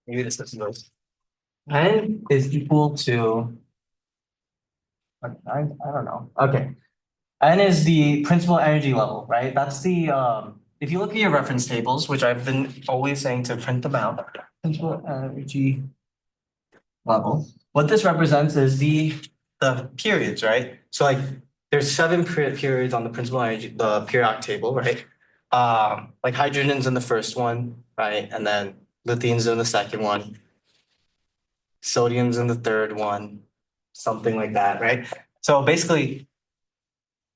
S2: Maybe this is those. N is equal to. I don't know. Okay. N is the principal energy level, right? That's the if you look at your reference tables, which I've been always saying to print them out, principal energy level. What this represents is the periods, right? So like there's 7 periods on the principal energy, the periodic table, right? Like hydrogen's in the first one, right? And then lithium's in the second one. Sodium's in the third one, something like that, right? So basically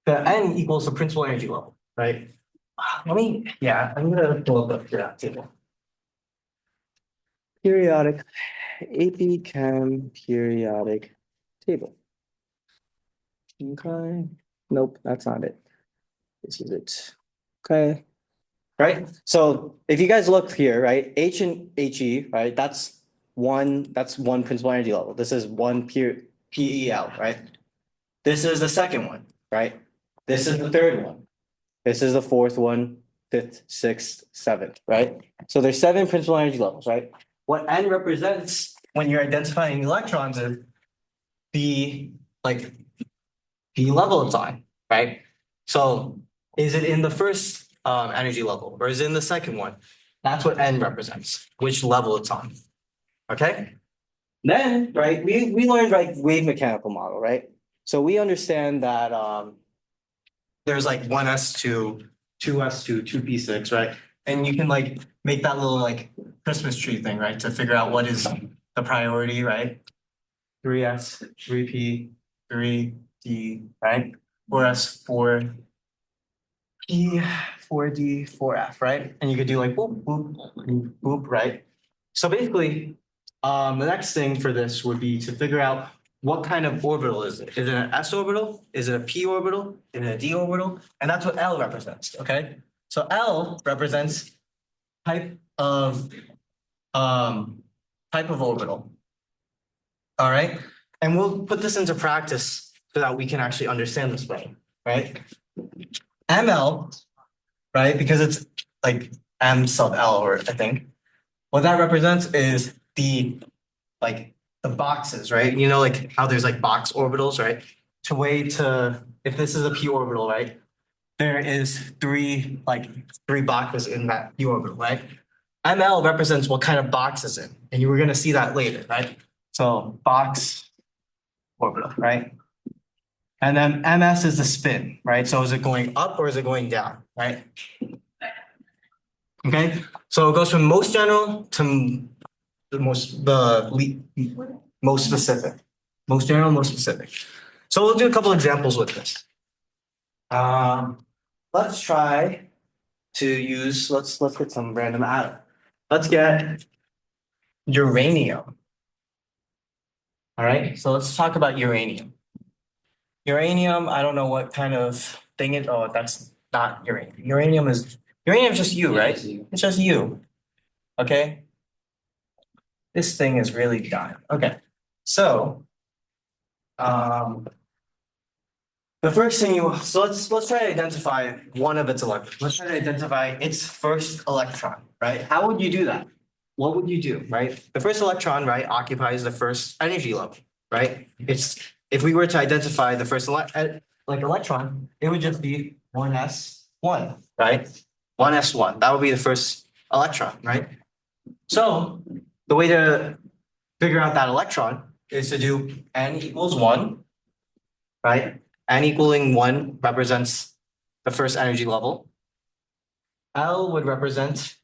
S2: the N equals the principal energy level, right? I'm gonna pull up the periodic table. Periodic, AP Chem periodic table. Okay, nope, that's not it. This is it. Okay. Right, so if you guys look here, right, H and HE, right, that's one principal energy level. This is one PEL, right? This is the second one, right? This is the third one. This is the fourth one, fifth, sixth, seventh, right? So there's 7 principal energy levels, right? What N represents when you're identifying electrons is the level it's on, right? So is it in the first energy level or is it in the second one? That's what N represents, which level it's on. Okay? Then, right, we learned like wave mechanical model, right? So we understand that there's like 1s2, 2s2, 2p6, right? And you can like make that little like Christmas tree thing, right? To figure out what is the priority, right? 3s, 3p, 3d, right? 4s, 4p, 4d, 4f, right? And you could do like boop, boop, boop, boop, right? So basically, the next thing for this would be to figure out what kind of orbital is it? Is it an s orbital? Is it a p orbital? Is it a d orbital? And that's what L represents, okay? So L represents type of orbital. All right, and we'll put this into practice so that we can actually understand this better, right? ML, right? Because it's like M sub L, or I think what that represents is the boxes, right? You know, like how there's like box orbitals, right? If this is a p orbital, right? There is 3 boxes in that p orbital, right? ML represents what kind of box is in, and you were gonna see that later, right? So box orbital, right? And then MS is the spin, right? So is it going up or is it going down, right? Okay, so it goes from most general to most specific. Most general, most specific. So we'll do a couple examples with this. Let's try to use, let's get some random atom. Let's get uranium. All right, so let's talk about uranium. Uranium, I don't know what kind of thing it, oh, that's not uranium. Uranium is just you, right? It's just you. Okay. This thing is really dying. Okay, so the first thing let's try to identify one of its electrons. Let's try to identify its first electron, right? How would you do that? What would you do, right? The first electron, right, occupies the first energy level, right? If we were to identify the first electron, it would just be 1s1, right? 1s1. That would be the first electron, right? So the way to figure out that electron is to do n equals 1, right? N equaling 1 represents the first energy level. L would represent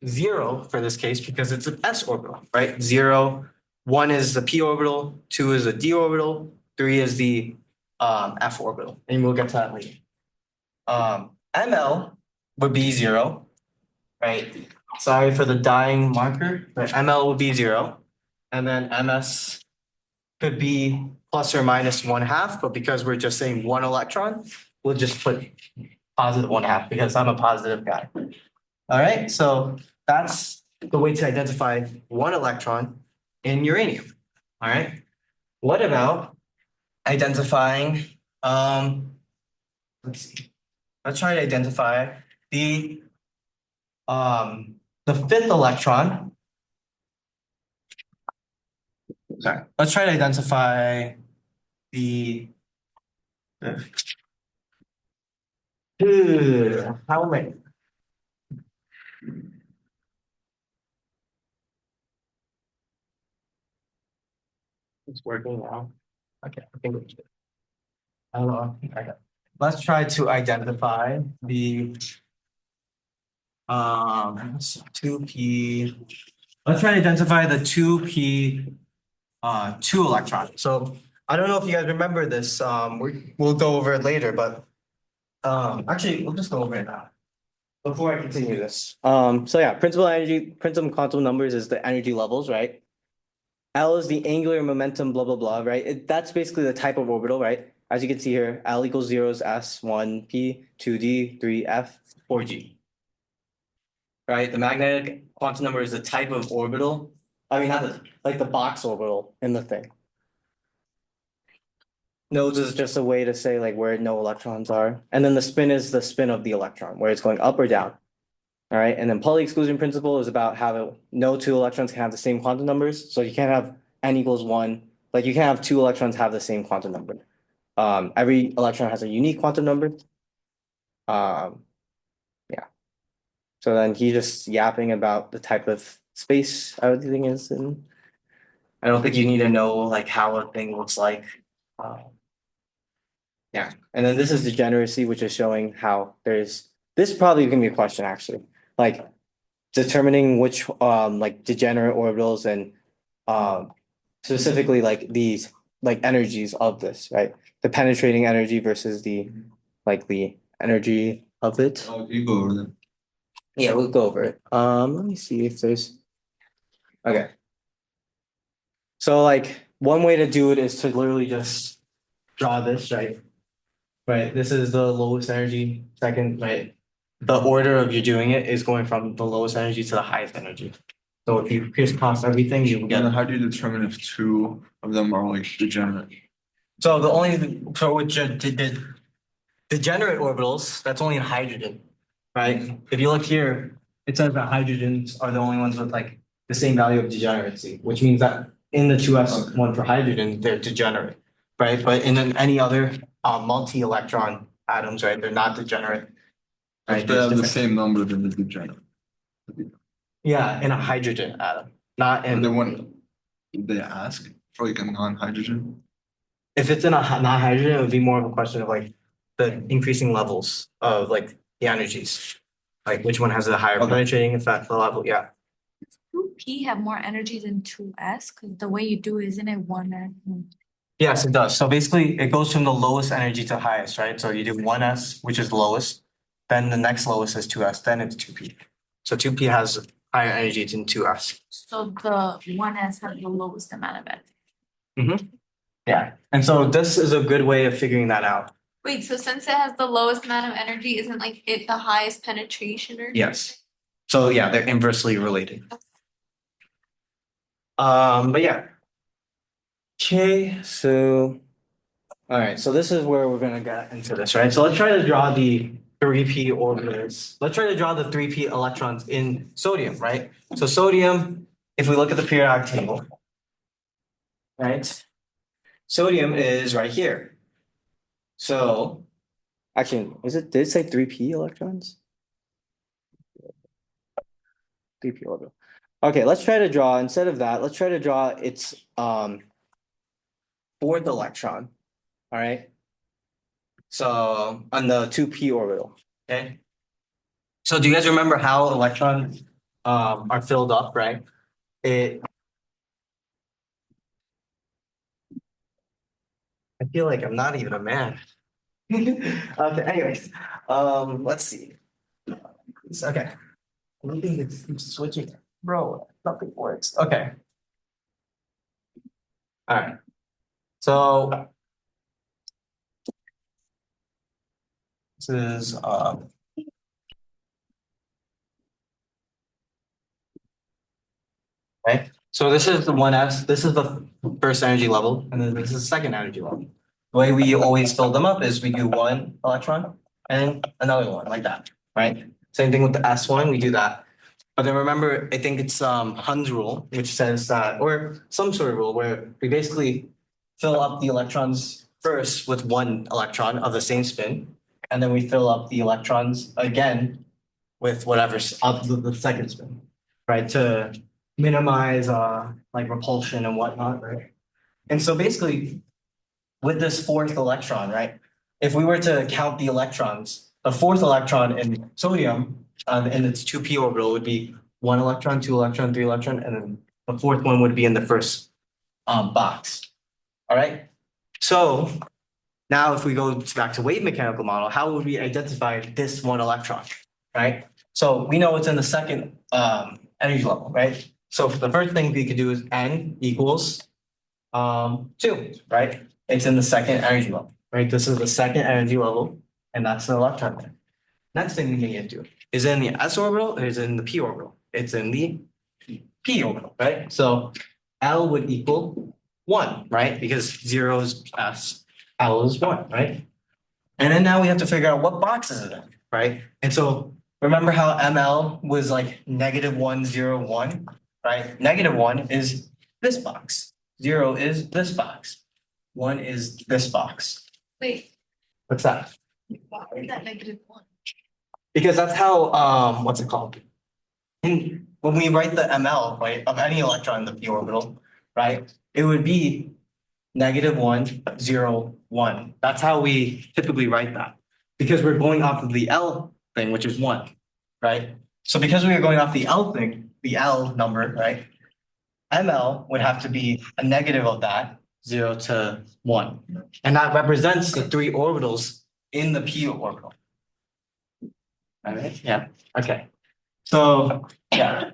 S2: 0 for this case because it's an s orbital, right? 0, 1 is the p orbital, 2 is the d orbital, 3 is the f orbital, and we'll get to that later. ML would be 0, right? Sorry for the dying marker, but ML would be 0. And then MS could be plus or minus 1/2, but because we're just saying 1 electron, we'll just put positive 1/2 because I'm a positive guy. All right, so that's the way to identify 1 electron in uranium. All right, what about identifying, let's see, let's try to identify the 5th electron. Sorry, let's try to identify the. How many? It's working now. Okay, I think it's good. I don't know. Okay. Let's try to identify the 2p. Let's try to identify the 2p 2 electron. So I don't know if you guys remember this. We'll go over it later, but actually we'll just go over it now. Before I continue this. So yeah, principal quantum numbers is the energy levels, right? L is the angular momentum, blah, blah, blah, right? That's basically the type of orbital, right? As you can see here, L equals 0 is S, 1p, 2d, 3f, 4g. Right? The magnetic quantum number is the type of orbital. I mean, not like the box orbital in the thing. Nodes is just a way to say like where no electrons are. And then the spin is the spin of the electron, where it's going up or down. All right, and then Pauli exclusion principle is about how no 2 electrons can have the same quantum numbers. So you can't have n equals 1. Like you can't have 2 electrons have the same quantum number. Every electron has a unique quantum number. Yeah. So then he's just yapping about the type of space everything is in. I don't think you need to know like how a thing looks like. Yeah, and then this is degeneracy, which is showing how this is probably gonna be a question actually, like determining which like degenerate orbitals and specifically like these like energies of this, right? The penetrating energy versus the like the energy of it.
S7: Oh, you go over them.
S2: Yeah, we'll go over it. Let me see if there's. Okay. So like one way to do it is to literally just draw this, right? Right, this is the lowest energy, second, right? The order of you doing it is going from the lowest energy to the highest energy. So if you crisscross everything, you will
S7: Yeah,
S2: get.
S7: how do you determine if 2 of them are like degenerate?
S2: So with degenerate orbitals, that's only in hydrogen, right? If you look here, it says that hydrogens are the only ones with like the same value of degeneracy, which means that in the 2s one for hydrogen, they're degenerate, right? But in any other multi-electron atoms, right, they're not degenerate.
S7: If they
S2: There's
S7: have the
S2: different-
S7: same number, then they're degenerate.
S2: Yeah, in a hydrogen atom, not
S7: And then
S2: in,
S7: when they ask for like a non-hydrogen,
S2: if it's in a non-hydrogen, it would be more of a question of like the increasing levels of like the energies. Like which one has a higher
S7: Okay.
S2: penetrating effect level, yeah.
S5: 2p have more energy than 2s, because the way you do it, isn't it 1s?
S2: Yes, it does. So basically, it goes from the lowest energy to highest, right? So you do 1s, which is the lowest, then the next lowest is 2s, then it's 2p. So 2p has higher energy than 2s.
S5: So the 1s have the lowest amount of energy.
S2: Yeah, and so this is a good way of figuring that out.
S6: Wait, so since it has the lowest amount of energy, isn't like it the highest penetration or?
S2: Yes. So yeah, they're inversely related. But yeah. Okay, so. All right, so this is where we're gonna get into this, right? So let's try to draw the 3p orbitals. Let's try to draw the 3p electrons in sodium, right? So sodium, if we look at the periodic table, right? Sodium is right here. So, actually, did it say 3p electrons? 3p orbital. Okay, let's try to draw, instead of that, let's try to draw its fourth electron. All right. So on the 2p orbital, okay? So do you guys remember how electrons are filled up, right? It I feel like I'm not even a man. Okay, anyways, let's see. Okay. I think it's switching. Bro, nothing works. Okay. All right. So this is okay. So this is the 1s, this is the first energy level, and then this is the second energy level. The way we always fill them up is we do one electron and another one like that, right? Same thing with the S1, we do that. But then remember, I think it's Hund's rule, which says that, or some sort of rule where we basically fill up the electrons first with one electron of the same spin, and then we fill up the electrons again with whatever's of the second spin, right? To minimize like repulsion and whatnot, right? And so basically, with this fourth electron, right? If we were to count the electrons, the fourth electron in sodium in its 2p orbital would be one electron, two electron, three electron, and then the fourth one would be in the first box. All right. So now if we go back to wave mechanical model, how would we identify this one electron, right? So we know it's in the second energy level, right? So the first thing we could do is n equals 2, right? It's in the second energy level, right? This is the second energy level, and that's the electron there. Next thing we can get to is in the s orbital or is it in the p orbital? It's in the p orbital, right? So L would equal 1, right? Because 0 is s, L is 1, right? And then now we have to figure out what box is it in, right? And so remember how ML was like -1, 0, 1, right? -1 is this box. 0 is this box. 1 is this box.
S5: Wait,
S2: What's that?
S5: why is that -1?
S2: Because that's how what's it called? When we write the ML, right, of any electron in the p orbital, right, it would be -1, 0, 1. That's how we typically write that. Because we're going off of the L thing, which is 1, right? So because we are going off the L thing, the L number, right? ML would have to be a negative of that, 0 to 1. And that represents the three orbitals in the p orbital. All right, yeah, okay. So, yeah,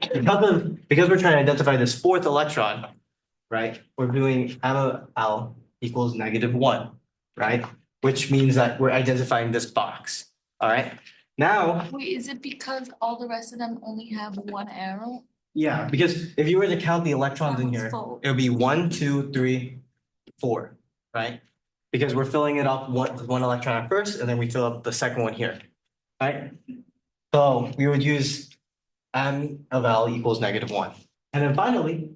S2: because we're trying to identify this fourth electron, right? We're doing ML equals -1, right? Which means that we're identifying this box, all right? Now,
S5: Wait, is it because all the rest of them only have one arrow?
S2: yeah, because if you were to count the electrons in
S5: That one's
S2: here,
S5: full.
S2: it would be 1, 2, 3, 4, right? Because we're filling it up with one electron at first, and then we fill up the second one here, right? So we would use M of L equals -1. And then finally,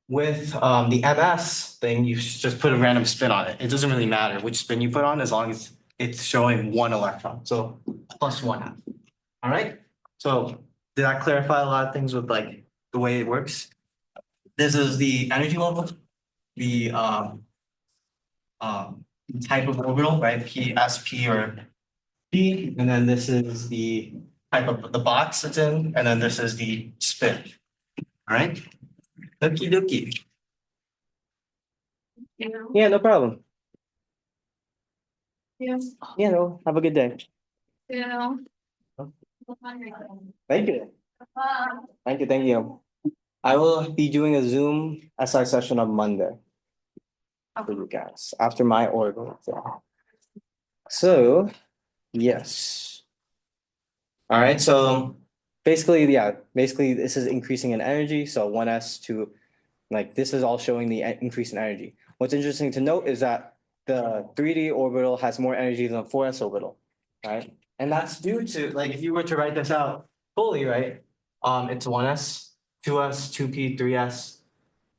S2: with the MS thing, you just put a random spin on it. It doesn't really matter which spin you put on as long as it's showing one electron. So +1/2. All right. So did that clarify a lot of things with like the way it works? This is the energy level, the type of orbital, right? P, S, P, or P, and then this is the type of the box it's in, and then this is the spin. All right. Okie dokie. Yeah, no problem.
S4: Yeah.
S2: Yeah, no, have a good day.
S4: Yeah.
S2: Thank you. Thank you, thank you. I will be doing a Zoom SI session on Monday. For you guys, after my orbital exam. So, yes. All right, so basically, yeah, basically this is increasing in energy, so 1s to, like, this is all showing the increase in energy. What's interesting to note is that the 3D orbital has more energy than the 4s orbital, right? And that's due to, like, if you were to write this out fully, right? It's 1s, 2s, 2p, 3s,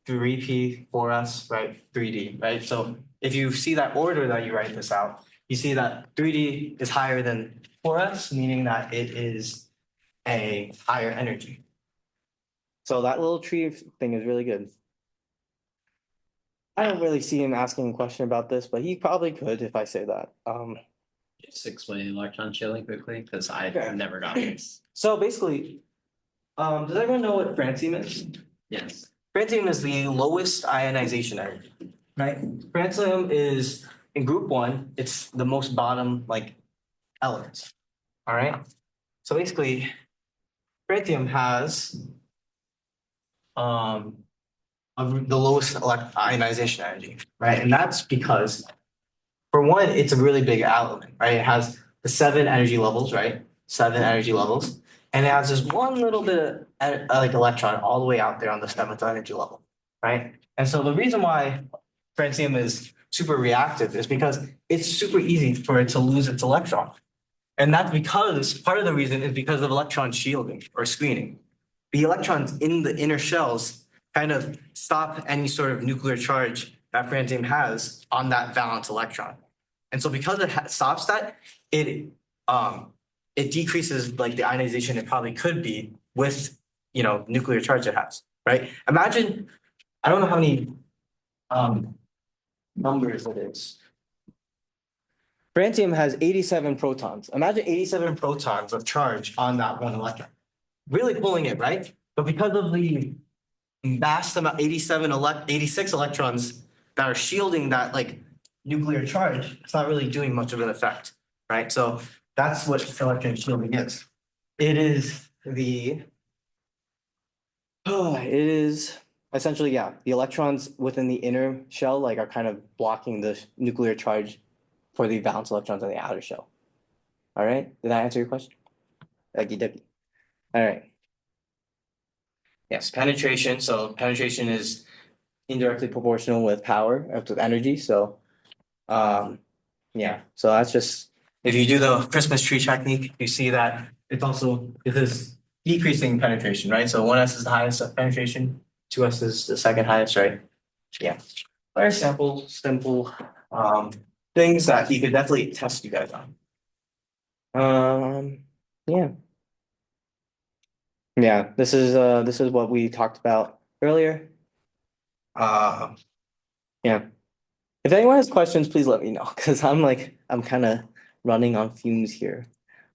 S2: 3p, 4s, right? 3D, right? So if you see that order that you write this out, you see that 3D is higher than 4s, meaning that it is a higher energy. So that little tree thing is really good. I don't really see him asking a question about this, but he probably could if I say that.
S1: Just explain electron shielding quickly, because I
S2: Okay.
S1: never got this.
S2: So basically, does everyone know what francium is?
S1: Yes.
S2: Francium is the lowest ionization energy, right? Francium is in group one, it's the most bottom like element. All right. So basically, francium has the lowest ionization energy, right? And that's because for one, it's a really big element, right? It has the 7 energy levels, right? 7 energy levels. And it has this one little bit of like electron all the way out there on the 7th energy level, right? And so the reason why francium is super reactive is because it's super easy for it to lose its electron. And that's because part of the reason is because of electron shielding or screening. The electrons in the inner shells kind of stop any sort of nuclear charge that francium has on that valence electron. And so because it stops that, it decreases like the ionization it probably could be with, you know, nuclear charge it has, right? Imagine, I don't know how many numbers it is. Francium has 87 protons. Imagine 87 protons of charge on that one electron. Really pulling it, right? But because of the vast amount, 86 electrons that are shielding that like nuclear charge, it's not really doing much of an effect, right? So that's what electron shielding is. It is it is essentially, yeah, the electrons within the inner shell like are kind of blocking the nuclear charge for the valence electrons in the outer shell. All right, did that answer your question? Okie dokie. All right. Yes, penetration. So penetration is indirectly proportional with power, with energy. So, yeah. So that's just if you do the Christmas tree technique, you see that it is decreasing penetration, right? So 1s is the highest penetration, 2s is the second highest, right? Yeah. Very simple things that you could definitely test you guys on. Yeah. Yeah, this is what we talked about earlier. Yeah. If anyone has questions, please let me know, because I'm kind of running on fumes here.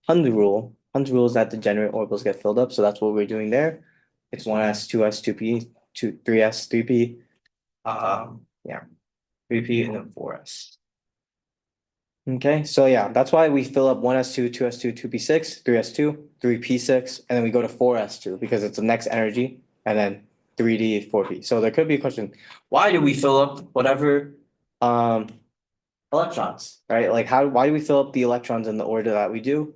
S2: Hund's rule. Hund's rule is that degenerate orbitals get filled up, so that's what we're doing there. It's 1s, 2s, 2p, 3s, 3p. Yeah, 3p and then 4s. Okay, so yeah, that's why we fill up 1s2, 2s2, 2p6, 3s2, 3p6, and then we go to 4s2 because it's the next energy, and then 3d, 4p. So there could be a question, why do we fill up whatever electrons, right? Like why do we fill up the electrons in the order that we do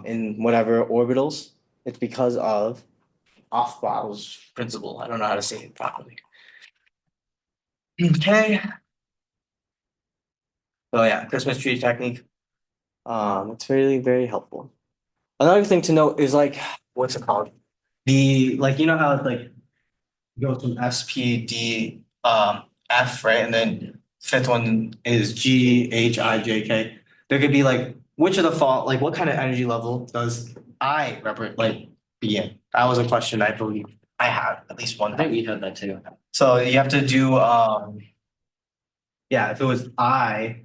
S2: in whatever orbitals? It's because of Aufbau's principle. I don't know how to say it properly. Okay. So yeah, Christmas tree technique. It's really very helpful. Another thing to note is like, what's it called? Like, you know how it's like goes from S, P, D, F, right? And then fifth one is G, H, I, J, K. There could be like, which of the fault, like what kind of energy level does I represent, like be in? That was a question I believe I had at least one
S1: I think
S2: time.
S1: we had that too.
S2: So you have to do, yeah, if it was I,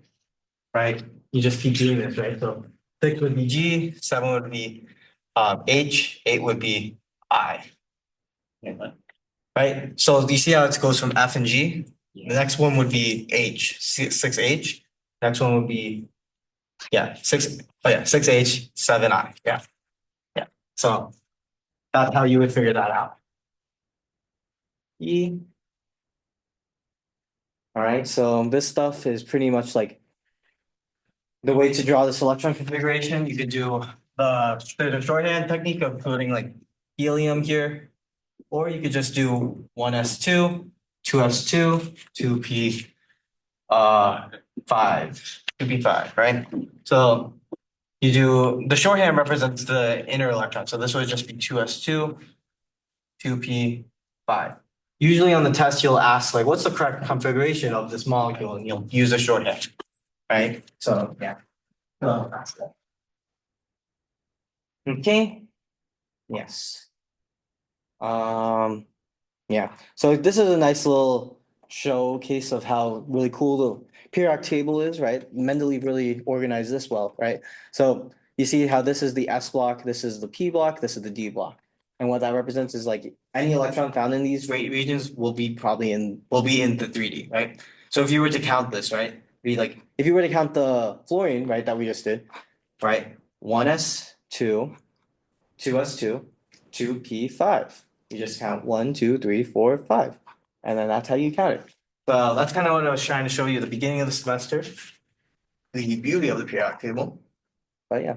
S2: right, you just keep doing this, right? So 6 would be G, 7 would be H, 8 would be I, right? So do you see how it goes from F and G? The next one would be H, 6H. Next one would be, yeah, 6H, 7I, yeah. Yeah, so that's how you would figure that out. E. All right, so this stuff is pretty much like the way to draw this electron configuration. You could do the shorthand technique of putting like helium here, or you could just do 1s2, 2s2, 2p 5, 2p5, right? So you do the shorthand represents the inner electron. So this would just be 2s2, 2p5. Usually on the test, you'll ask like, what's the correct configuration of this molecule? And you'll use a shorthand, right? So yeah. Ask that. Okay. Yes. Yeah, so this is a nice little showcase of how really cool the periodic table is, right? Mendeleev really organized this well, right? So you see how this is the S block, this is the P block, this is the D block. And what that represents is like any electron found in these regions will be in the 3D, right? So if you were to count this, right? If you were to count the fluorine, right, that we just did, right? 1s2, 2s2, 2p5. You just count 1, 2, 3, 4, 5. And then that's how you count it. So that's kind of what I was trying to show you at the beginning of the semester. The beauty of the periodic table. But yeah.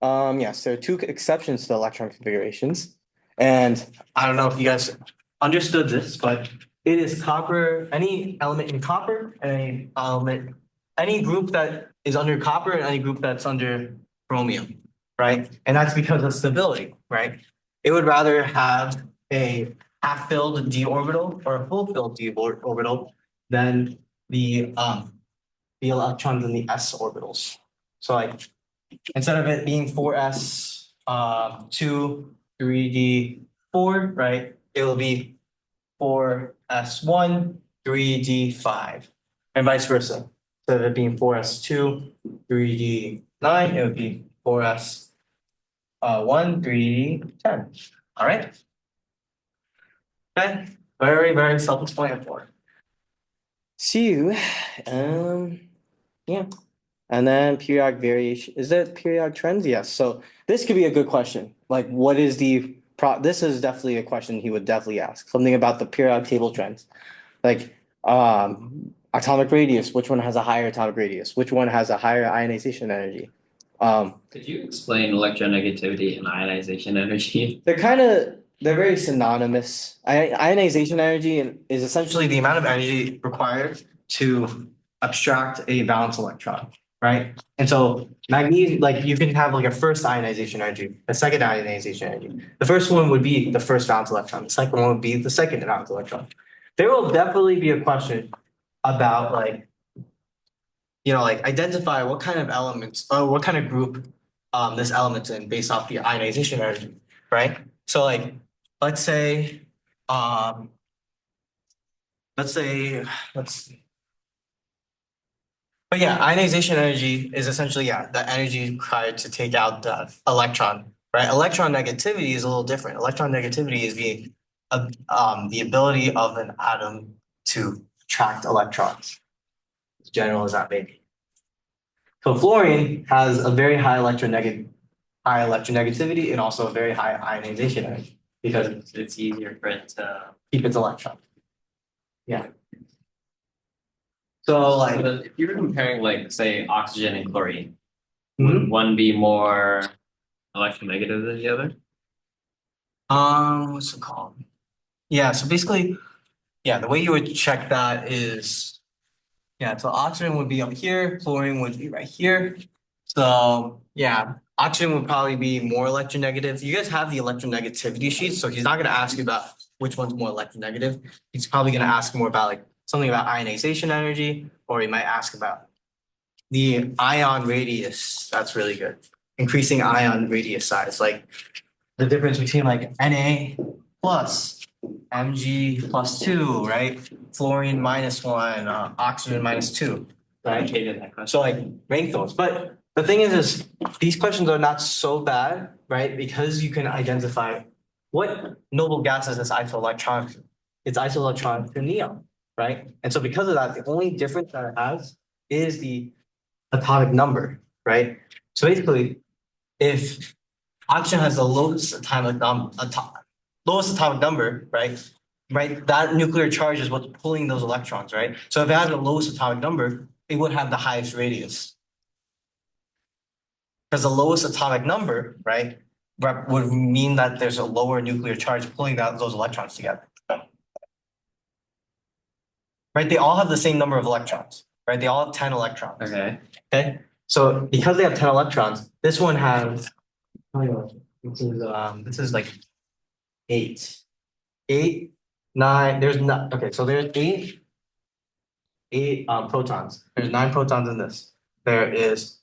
S2: Yes, there are two exceptions to the electron configurations. And I don't know if you guys understood this, but it is copper, any element in copper, any group that is under copper and any group that's under chromium, right? And that's because of stability, right? It would rather have a half-filled d orbital or a full-filled d orbital than the electrons in the s orbitals. So like instead of it being 4s 2 3d 4, right? It will be 4s1 3d 5 and vice versa. Instead of it being 4s2 3d 9, it would be 4s 1 3d 10. All right. Okay, very, very self-explanatory. See you. Yeah. And then periodic variation. Is it periodic trends? Yes. So this could be a good question. Like, what is the this is definitely a question he would definitely ask. Something about the periodic table trends. Like, atomic radius, which one has a higher atomic radius? Which one has a higher ionization energy?
S1: Could you explain electronegativity and ionization energy?
S2: They're very synonymous. Ionization energy is essentially the amount of energy required to abstract a valence electron, right? And so magnesium, like you can have like a first ionization energy, a second ionization energy. The first one would be the first valence electron. The second one would be the second valence electron. There will definitely be a question about like, like identify what kind of elements or what kind of group this element's in based off the ionization energy, right? So like, let's see. But yeah, ionization energy is essentially, the energy required to take out the electron, right? Electron negativity is a little different. Electron negativity is the ability of an atom to attract electrons, as general as that may be. So fluorine has a very high electronegativity and also a very high ionization energy because
S1: It's easier for it to.
S2: keep its electron. Yeah. So like,
S1: If you were comparing like, say, oxygen and chlorine,
S2: Mhm.
S1: would one be more electronegative than the other?
S2: What's it called? Yeah, so basically, the way you would check that is, so oxygen would be up here, fluorine would be right here. So, oxygen would probably be more electronegative. You guys have the electronegativity sheet, so he's not gonna ask you about which one's more electronegative. He's probably gonna ask more about like something about ionization energy, or he might ask about the ion radius. That's really good. Increasing ion radius size, like the difference between like Na plus Mg plus 2, right? Fluorine -1, oxygen -2,
S1: I
S2: right?
S1: hated that question.
S2: So like rank those, but the thing is these questions are not so bad, right? Because you can identify what noble gas is this isoelectronic. It's isoelectronic to neon, right? And so because of that, the only difference that it has is the atomic number, right? So basically, if oxygen has the lowest atomic number, right? Right, that nuclear charge is what's pulling those electrons, right? So if it has the lowest atomic number, it would have the highest radius. Because the lowest atomic number, right, would mean that there's a lower nuclear charge pulling those electrons together. Right, they all have the same number of electrons, right? They all have 10 electrons.
S1: Okay,
S2: Okay, so because they have 10 electrons, this one has, this is like 8. 8, 9, there's not, okay, so there's 8 protons. There's 9 protons in this. There is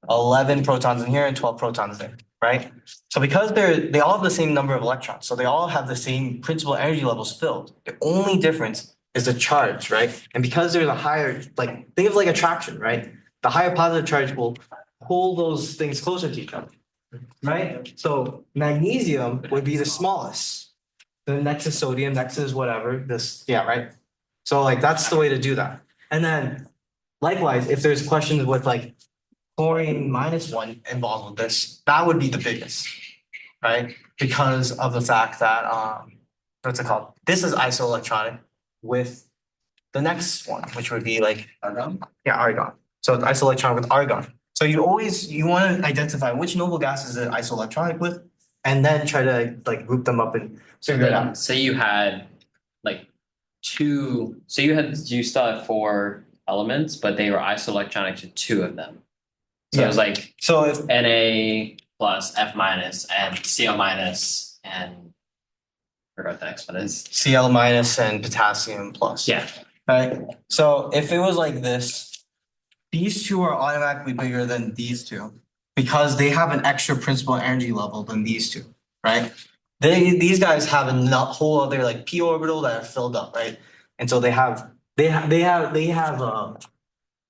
S2: 11 protons in here and 12 protons there. right? So because they all have the same number of electrons, so they all have the same principal energy levels filled. The only difference is the charge, right? And because there's a higher, like, think of like attraction, right? The higher positive charge will pull those things closer to each other, right? So magnesium would be the smallest. The next is sodium, next is whatever, this, yeah, right? So like, that's the way to do that. And then likewise, if there's questions with like chlorine -1 involved with this, that would be the biggest, right? Because of the fact that, what's it called? This is isoelectronic with the next one, which would be like,
S3: Argon?
S2: yeah, argon. So it's isoelectronic with argon. So you want to identify which noble gas is it isoelectronic with, and then try to like group them up and
S1: So
S2: figure it
S1: then,
S2: out.
S1: say you had like you still had 4 elements, but they were isoelectronic to 2 of them. So it was like
S2: So if
S1: Na plus F minus and Cl minus and I forgot what the next one is.
S2: Cl minus and potassium plus.
S1: Yeah,
S2: Right, so if it was like this, these two are automatically bigger than these two. Because they have an extra principal energy level than these two, right? These guys have a whole other like p orbital that are filled up, right? And so they have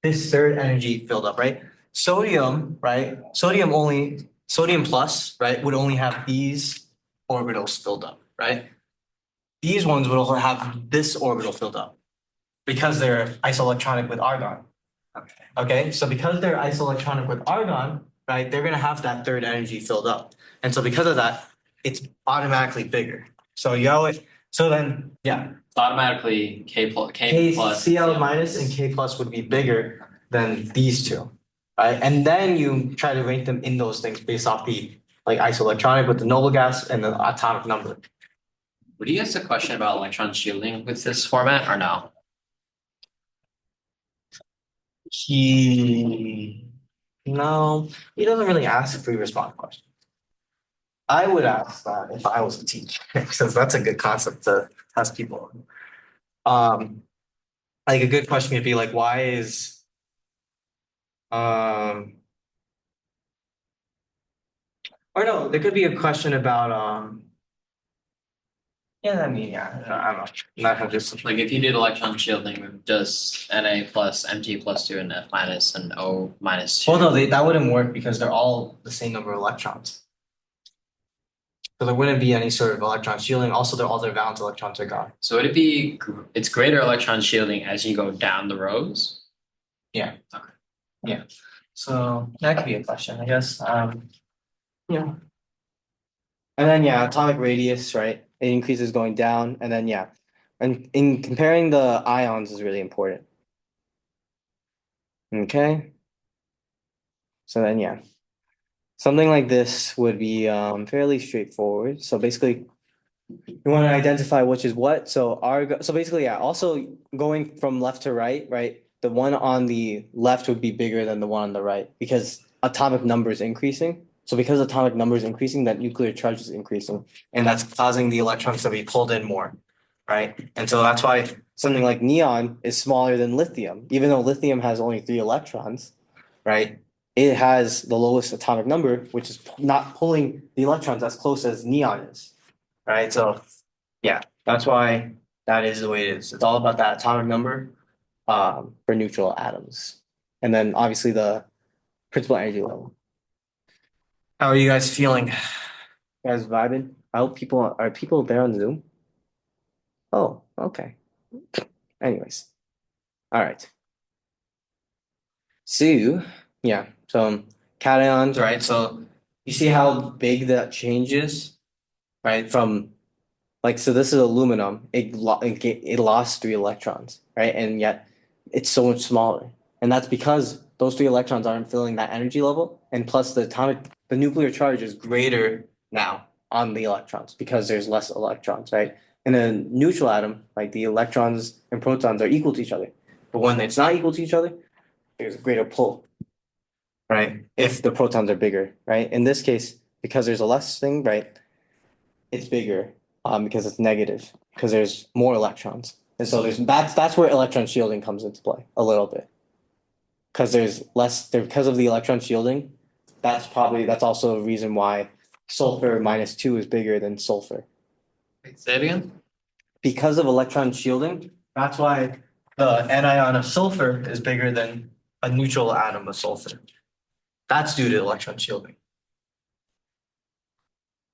S2: this third energy filled up, right? Sodium, right? Sodium plus, right, would only have these orbitals filled up, right? These ones would also have this orbital filled up because they're isoelectronic with argon. Okay, so because they're isoelectronic with argon, right, they're gonna have that third energy filled up. And so because of that, it's automatically bigger. So so then, yeah,
S1: it's automatically K plus
S2: Cl minus and K plus would be bigger than these two. Right, and then you try to rank them in those things based off the like isoelectronic with the noble gas and the atomic number.
S1: Would you ask a question about electron shielding with this format or no?
S2: No, he doesn't really ask free response questions. I would ask that if I was a teacher, because that's a good concept to test people on. Like a good question could be like, why is or no, there could be a question about yeah, I mean, yeah, I don't know, not have just
S1: Like if you did electron shielding with just Na plus Mg plus 2 and F minus and O minus 2.
S2: well, no, that wouldn't work because they're all the same number of electrons. So there wouldn't be any sort of electron shielding. Also, all their valence electrons are gone.
S1: So would it be it's greater electron shielding as you go down the rows?
S2: So that could be a question, I guess. Yeah. And then yeah, atomic radius, right? It increases going down, and then yeah, and in comparing the ions is really important. Okay. So then yeah, something like this would be fairly straightforward. So basically, you want to identify which is what. So so basically, yeah. Also going from left to right, right? The one on the left would be bigger than the one on the right because atomic number is increasing. So because atomic number is increasing, that nuclear charge is increasing, and that's causing the electrons to be pulled in more, right? And so that's why something like neon is smaller than lithium, even though lithium has only 3 electrons, right? It has the lowest atomic number, which is not pulling the electrons as close as neon is, right? So yeah, that's why that is the way it is. It's all about that atomic number for neutral atoms. And then obviously the principal energy level. How are you guys feeling? You guys vibing? I hope are people there on Zoom? Oh, okay. Anyways. All right. So, yeah. So cations, right? So you see how big that changes, right? From like, so this is aluminum. It lost 3 electrons, right? And yet it's so much smaller. And that's because those 3 electrons aren't filling that energy level. And plus the nuclear charge is greater now on the electrons because there's less electrons, right? In a neutral atom, like the electrons and protons are equal to each other. But when it's not equal to each other, there's a greater pull, right? If the protons are bigger, right? In this case, because there's a less thing, right? It's bigger because it's negative, because there's more electrons. And so that's where electron shielding comes into play a little bit. Because there's less there because of the electron shielding, that's also a reason why sulfur -2 is bigger than sulfur.
S1: Wait, say it again?
S2: Because of electron shielding, that's why the anion of sulfur is bigger than a neutral atom of sulfur. That's due to electron shielding.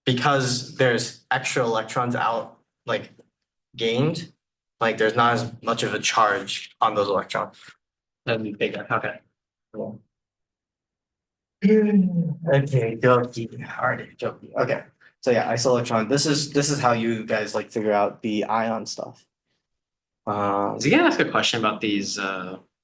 S2: Because there's extra electrons out, like gained, like there's not as much of a charge on those electrons.
S1: That'd be bigger, okay.
S2: Okay, jokey, alright, jokey, okay. So yeah, isoelectron, this is how you guys like figure out the ion stuff.
S1: Is he gonna ask a question about these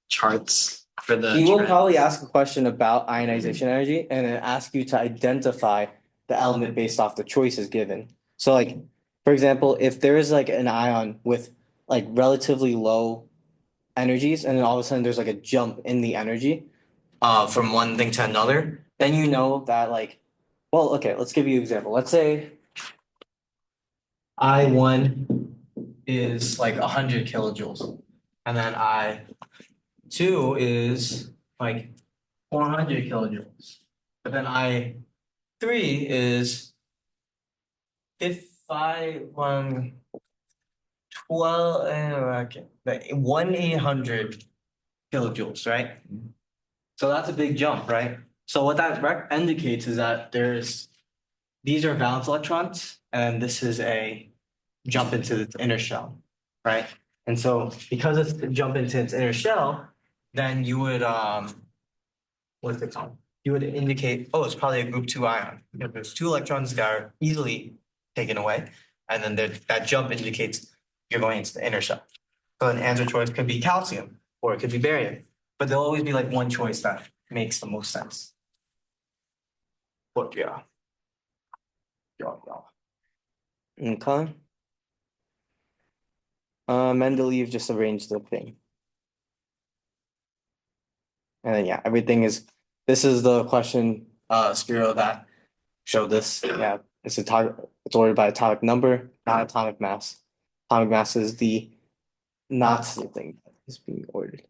S1: charts for the?
S2: He will
S1: trends?
S2: probably ask a question about ionization energy and then ask you to identify the element based off the choices given. So like, for example, if there is like an ion with like relatively low energies and then all of a sudden there's like a jump in the energy from one thing to another, then you know that like, well, okay, let's give you an example. Let's say I1 is like 100 kilojoules and then I2 is like 400 kilojoules. But then I3 is if I 12 okay, like 1/800 kilojoules, right? So that's a big jump, right? So what that indicates is that these are valence electrons and this is a jump into its inner shell, right? And so because it's a jump into its inner shell, then you would what's it called? You would indicate, oh, it's probably a group 2 ion. Because there's 2 electrons that are easily taken away, and then that jump indicates you're going into the inner shell. So an answer choice could be calcium or it could be barium, but there'll always be like one choice that makes the most sense. But yeah. Okay. Mendeleev just arranged the thing. And then yeah, this is the question, Spiro, that showed this. Yeah, it's ordered by atomic number, not atomic mass. Atomic mass is not the thing that is being ordered.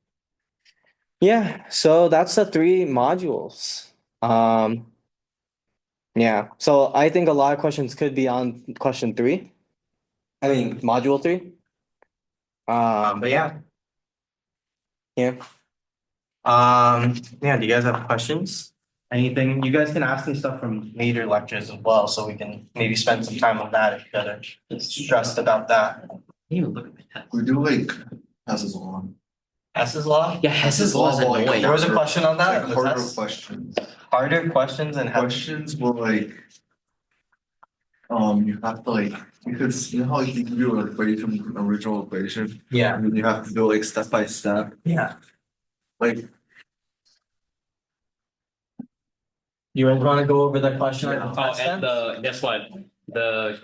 S2: Yeah, so that's the 3 modules. Yeah, so I think a lot of questions could be on question 3. I mean, module 3. But yeah. Yeah. Yeah, do you guys have questions? Anything? You guys can ask me stuff from later lectures as well, so we can maybe spend some time on that if you guys are stressed about that.
S1: Even look at my test.
S7: We do like passes along.
S2: Hess's law?
S1: Yeah, Hess's law is annoying.
S2: There was a question on that?
S7: Like
S2: Was
S7: harder
S2: Hess-
S7: questions.
S2: Harder questions and Hess-
S7: Questions will like. You have to like, because you know how you can do an equation, an original equation,
S2: Yeah,
S7: and then you have to do like step by step,
S2: yeah.
S7: like.
S2: You guys wanna go over the question?
S7: Yeah.
S1: Oh, and guess what? The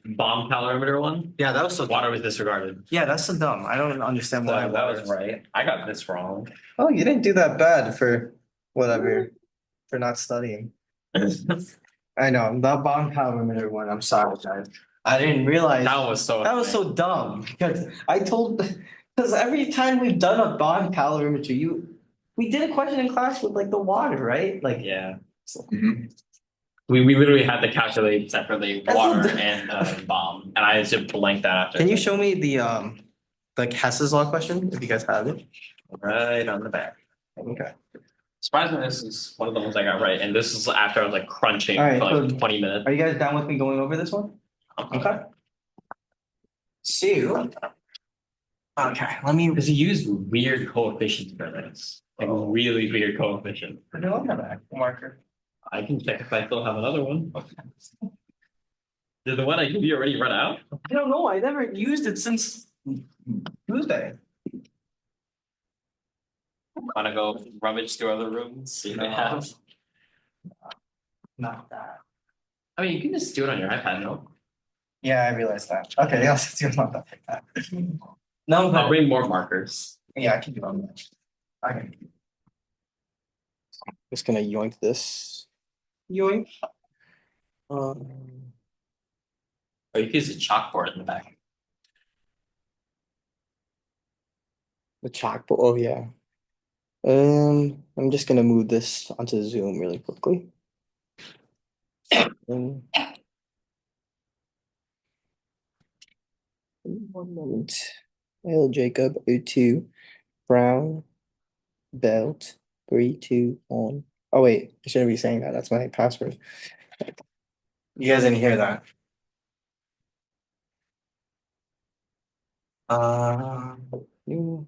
S1: bomb calorimeter one,
S2: Yeah, that was so
S1: water
S2: dumb.
S1: was disregarded.
S2: Yeah, that's so dumb. I don't understand why.
S1: That was right. I got this wrong.
S2: Oh, you didn't do that bad for whatever, for not studying. I know, the bomb calorimeter one, I'm sorry, guys. I didn't realize.
S1: That one was so.
S2: That was so dumb, because because every time we've done a bond calorimetry, we did a question in class with like the water, right? Like,
S1: Yeah,
S7: Mhm.
S1: we literally had to calculate separately
S2: That's
S1: water
S2: so-
S1: and bomb, and I just blanked that after.
S2: can you show me the like Hess's law question, if you guys have it?
S1: Right on the back.
S2: Okay.
S1: Surprisingly, this is one of the ones I got right, and this is after I was like crunching
S2: Alright,
S1: for like
S2: so-
S1: 20 minutes.
S2: Are you guys down with me going over this one? Okay. So. Okay, let me.
S1: Because he used weird coefficients for this, like really weird coefficient.
S2: I don't have a marker.
S1: I can check if I still have another one. Did the one I gave you already run out?
S2: I don't know, I never used it since Tuesday.
S1: Wanna go rummage through other rooms, see if they have?
S2: Not that.
S1: I mean, you can just do it on your iPad, no?
S2: Yeah, I realized that. Okay, yeah, let's do not that like that. No,
S1: I'll
S2: but
S1: bring more markers.
S2: yeah, I can do that. Okay. Just gonna yoink this. Yoink.
S1: Or you can use a chalkboard in the back.
S2: The chalkboard, oh yeah. I'm just gonna move this onto Zoom really quickly. Um, 1 moment. L Jacob O2 Brown Belt 3, 2, 1. Oh wait, I shouldn't be saying that. That's my password. You guys didn't hear that. New.